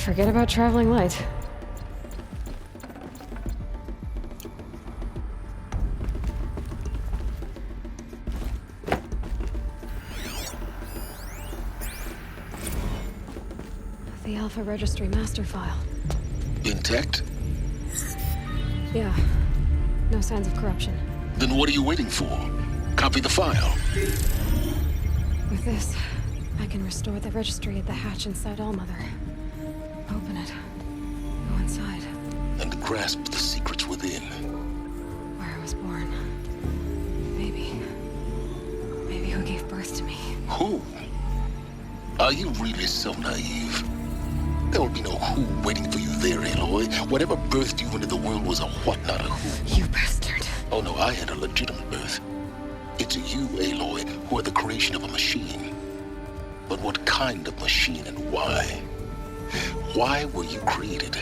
Forget about traveling light. The Alpha Registry master file. Intact? Yeah. No signs of corruption. Then what are you waiting for? Copy the file. With this, I can restore the registry at the hatch inside Allmother. Open it. Go inside. And grasp the secrets within. Where I was born. Maybe who gave birth to me. Who? Are you really so naive? There will be no who waiting for you there, Aloy. Whatever birthed you into the world was a what, not a who. You bastard. Oh no, I had a legitimate birth. It's you, Aloy, who are the creation of a machine. But what kind of machine and why? Why were you created?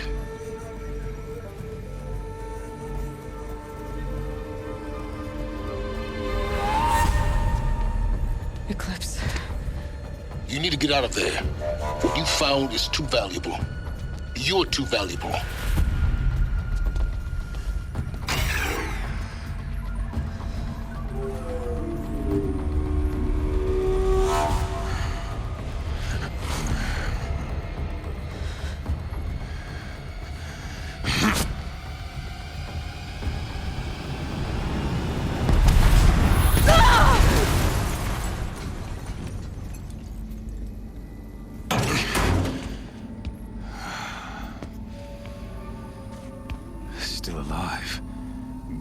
Eclipse. You need to get out of there. What you found is too valuable. You're too valuable. Still alive.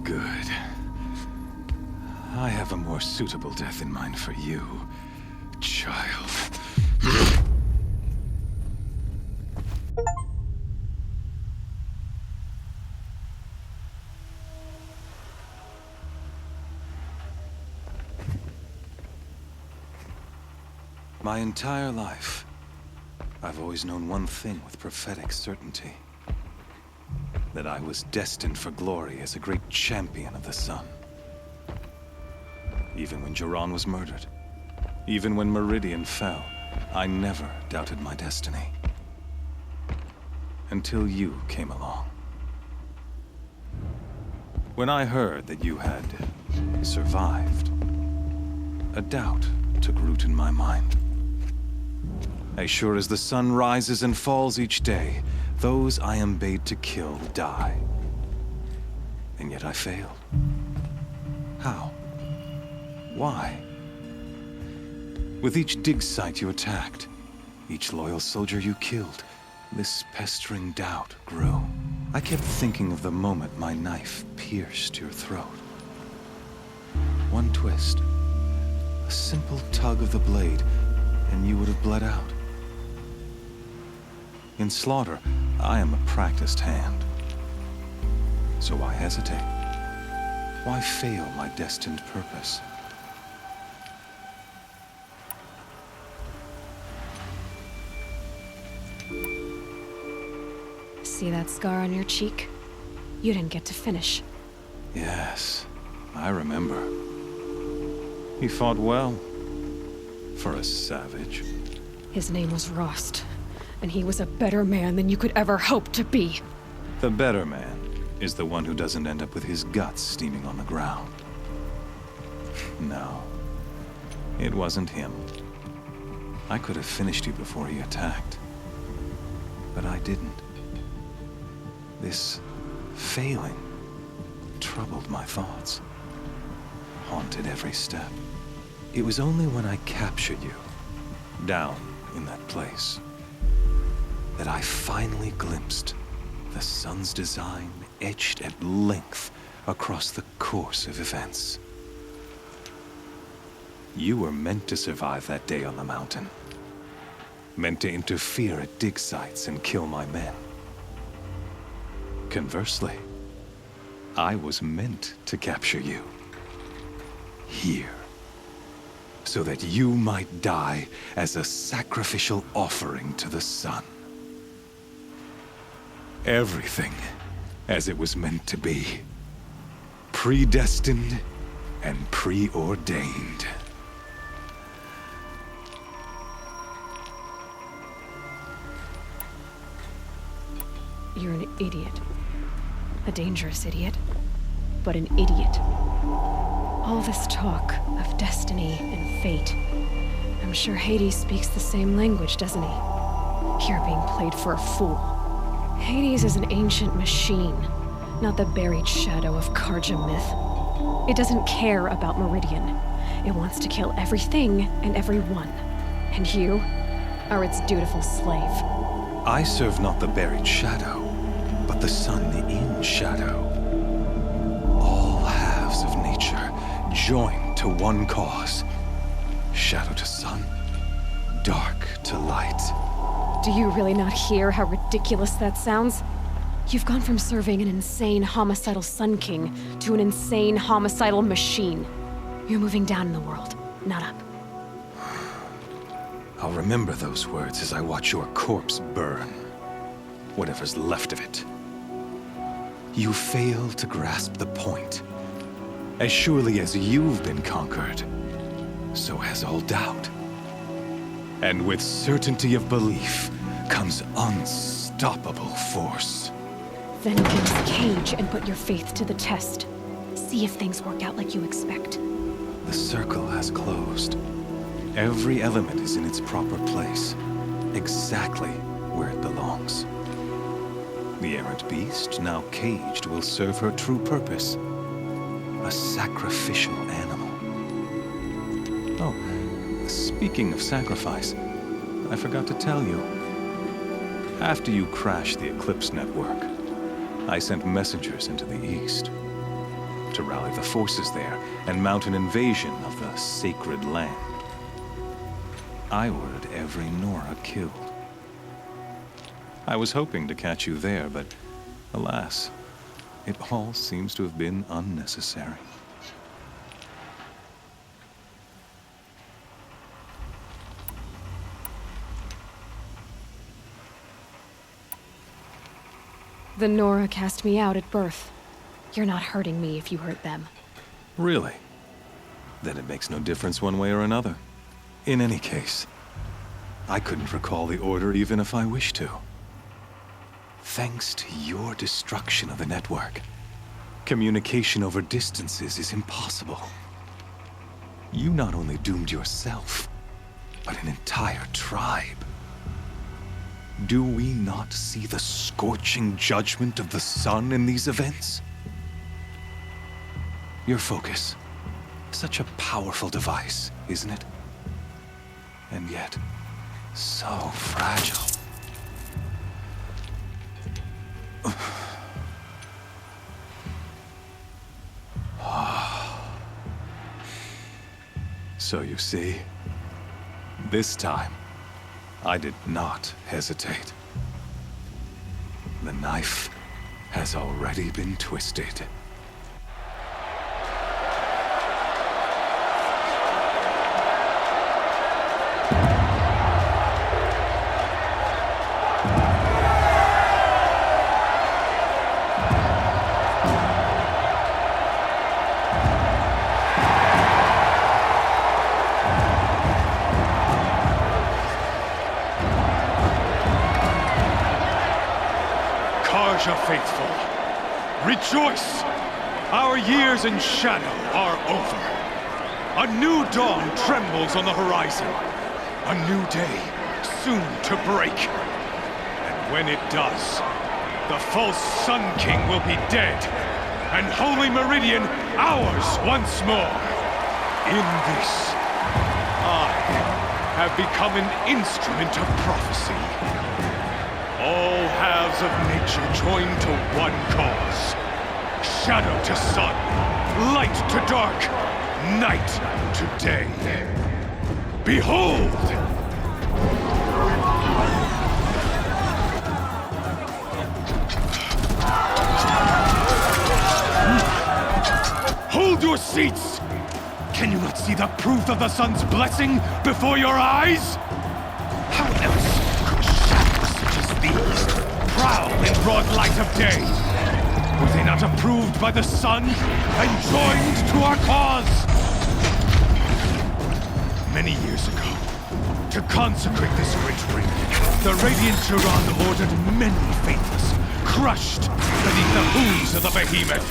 Good. I have a more suitable death in mind for you, child. My entire life, I've always known one thing with prophetic certainty. That I was destined for glory as a great champion of the sun. Even when Jiran was murdered, even when Meridian fell, I never doubted my destiny. Until you came along. When I heard that you had survived, a doubt took root in my mind. As sure as the sun rises and falls each day, those I am bade to kill die. And yet I failed. How? Why? With each dig site you attacked, each loyal soldier you killed, this pestering doubt grew. I kept thinking of the moment my knife pierced your throat. One twist, a simple tug of the blade, and you would have bled out. In slaughter, I am a practiced hand. So why hesitate? Why fail my destined purpose? See that scar on your cheek? You didn't get to finish. Yes, I remember. He fought well. For a savage. His name was Rost. And he was a better man than you could ever hope to be. The better man is the one who doesn't end up with his guts steaming on the ground. No, it wasn't him. I could have finished you before he attacked. But I didn't. This failing troubled my thoughts, haunted every step. It was only when I captured you, down in that place, that I finally glimpsed the sun's design etched at length across the course of events. You were meant to survive that day on the mountain. Meant to interfere at dig sites and kill my men. Conversely, I was meant to capture you. Here. So that you might die as a sacrificial offering to the sun. Everything as it was meant to be. Predestined and preordained. You're an idiot. A dangerous idiot, but an idiot. All this talk of destiny and fate. I'm sure Hades speaks the same language, doesn't he? You're being played for a fool. Hades is an ancient machine, not the buried shadow of Karja myth. It doesn't care about Meridian. It wants to kill everything and everyone. And you are its dutiful slave. I serve not the buried shadow, but the sun in shadow. All halves of nature joined to one cause. Shadow to sun, dark to light. Do you really not hear how ridiculous that sounds? You've gone from serving an insane homicidal Sun King to an insane homicidal machine. You're moving down in the world, not up. I'll remember those words as I watch your corpse burn. Whatever's left of it. You fail to grasp the point. As surely as you've been conquered, so has all doubt. And with certainty of belief comes unstoppable force. Then open this cage and put your faith to the test. See if things work out like you expect. The circle has closed. Every element is in its proper place, exactly where it belongs. The errant beast, now caged, will serve her true purpose. A sacrificial animal. Oh, speaking of sacrifice, I forgot to tell you. After you crashed the Eclipse network, I sent messengers into the east to rally the forces there and mount an invasion of the sacred land. I ordered every Nora killed. I was hoping to catch you there, but alas, it all seems to have been unnecessary. The Nora cast me out at birth. You're not hurting me if you hurt them. Really? Then it makes no difference one way or another. In any case, I couldn't recall the order even if I wished to. Thanks to your destruction of the network, communication over distances is impossible. You not only doomed yourself, but an entire tribe. Do we not see the scorching judgment of the sun in these events? Your focus, such a powerful device, isn't it? And yet, so fragile. So you see, this time, I did not hesitate. The knife has already been twisted. Faithful, rejoice! Our years in shadow are over. A new dawn trembles on the horizon. A new day soon to break. And when it does, the false Sun King will be dead, and Holy Meridian ours once more. In this, I have become an instrument of prophecy. All halves of nature joined to one cause. Shadow to sun, light to dark, night to day. Behold! Hold your seats! Can you not see the proof of the sun's blessing before your eyes? How else could shadows such as these prowl in broad light of day? Were they not approved by the sun and joined to our cause? Many years ago, to consecrate this great ring, the Radiant Turan ordered many faithless crushed beneath the hooves of the behemoth.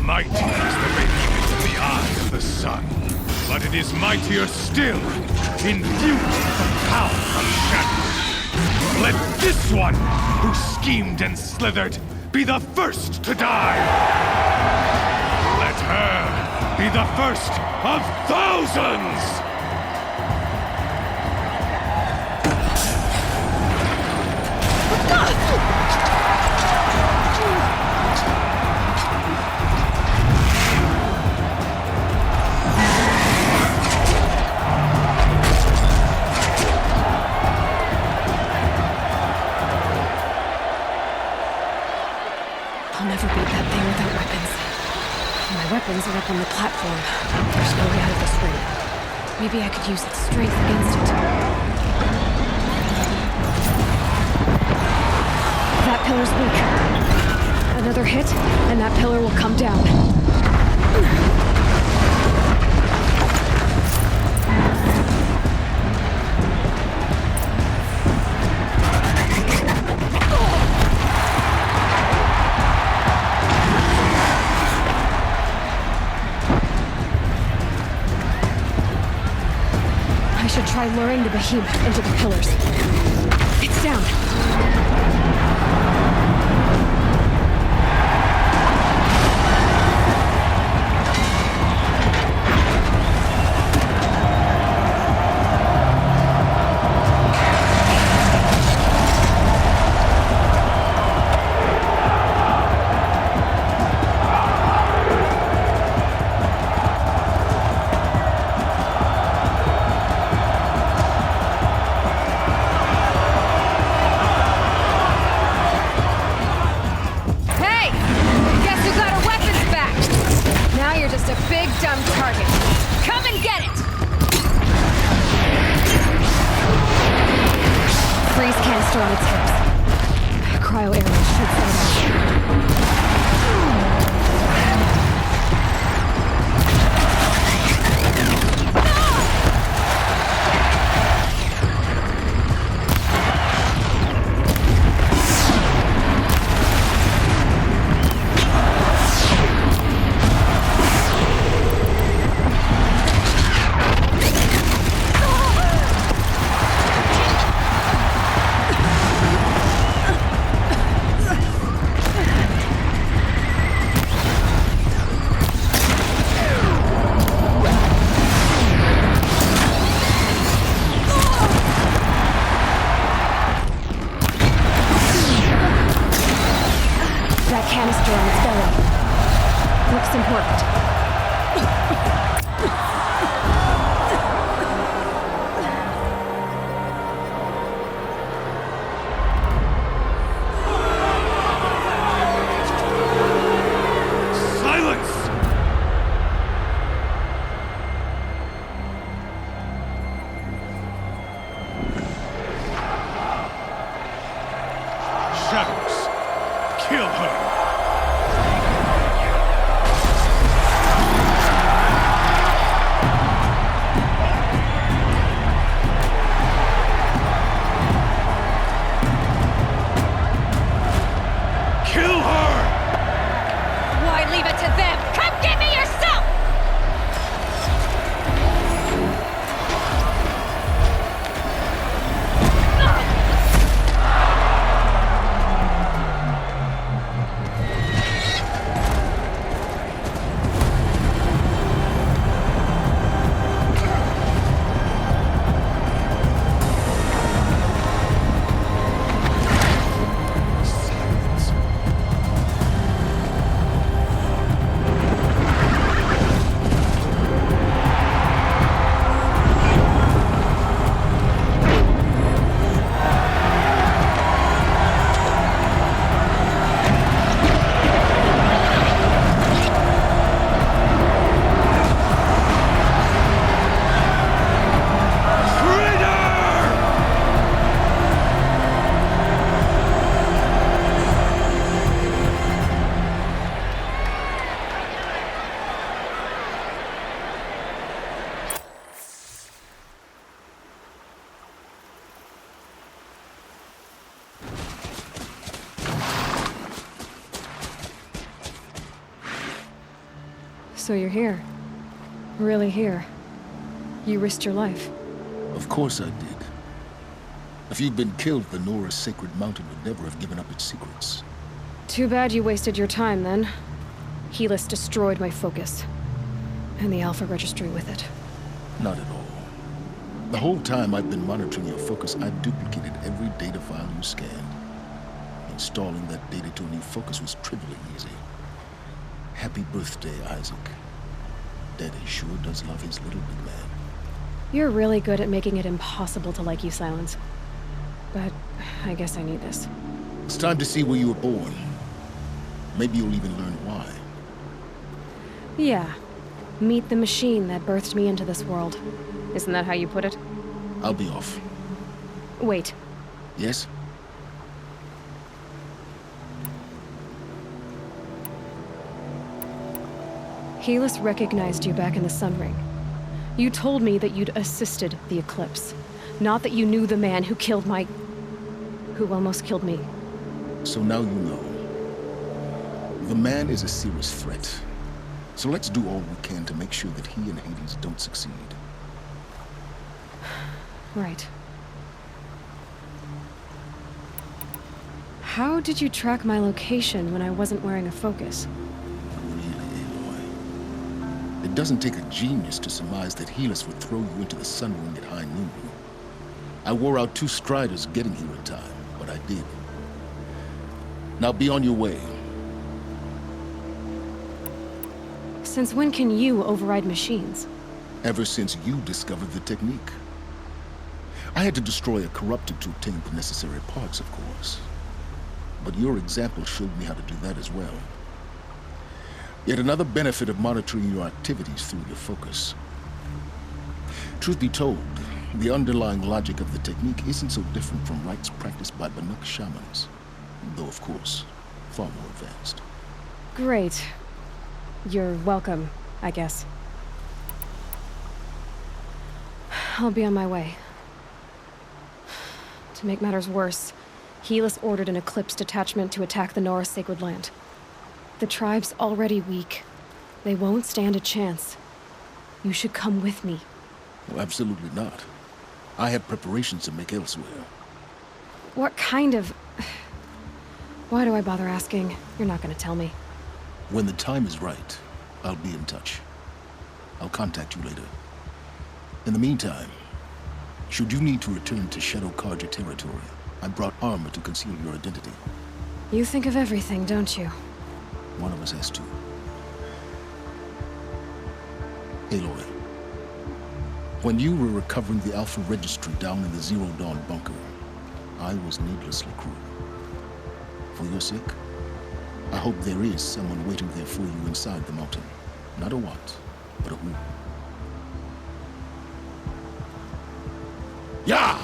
Mighty is the behemoth in the eye of the sun, but it is mightier still, infused with the power of shadow. Let this one, who schemed and slithered, be the first to die. Let her be the first of thousands! I'll never beat that thing without weapons. My weapons are up on the platform. There's no way out of this room. Maybe I could use its strength against it. That pillar's weak. Another hit, and that pillar will come down. I should try luring the behemoth into the pillars. It's down. Shadows, kill her! So you're here. Really here. You risked your life. Of course I did. If you'd been killed, the Nora's sacred mountain would never have given up its secrets. Too bad you wasted your time, then. Helis destroyed my focus. And the Alpha Registry with it. Not at all. The whole time I've been monitoring your focus, I duplicated every data file you scanned. Installing that data to a new focus was trivially easy. Happy birthday, Isaac. Daddy sure does love his little big man. You're really good at making it impossible to like you, Silence. But I guess I need this. It's time to see where you were born. Maybe you'll even learn why. Yeah. Meet the machine that birthed me into this world. Isn't that how you put it? I'll be off. Wait. Yes? Helis recognized you back in the Sun Ring. You told me that you'd assisted the Eclipse. Not that you knew the man who killed who almost killed me. So now you know. The man is a serious threat. So let's do all we can to make sure that he and Hades don't succeed. Right. How did you track my location when I wasn't wearing a focus? It doesn't take a genius to surmise that Helis would throw you into the Sun Ring at high noon. I wore out 2 striders getting here in time, but I did. Now be on your way. Since when can you override machines? Ever since you discovered the technique. I had to destroy a corrupted to obtain the necessary parts, of course. But your example showed me how to do that as well. Yet another benefit of monitoring your activities through your focus. Truth be told, the underlying logic of the technique isn't so different from rites practiced by Banuk shamans, though of course, far more advanced. Great. You're welcome, I guess. I'll be on my way. To make matters worse, Helis ordered an Eclipse detachment to attack the Nora's sacred land. The tribe's already weak. They won't stand a chance. You should come with me. Well, absolutely not. I have preparations to make elsewhere. What kind of... Why do I bother asking? You're not gonna tell me. When the time is right, I'll be in touch. I'll contact you later. In the meantime, should you need to return to Shadow Karja territory, I brought armor to conceal your identity. You think of everything, don't you? One of us has to. Aloy, when you were recovering the Alpha Registry down in the Zero Dawn bunker, I was needlessly cruel. For your sake, I hope there is someone waiting there for you inside the mountain. Not a what, but a who. Yeah!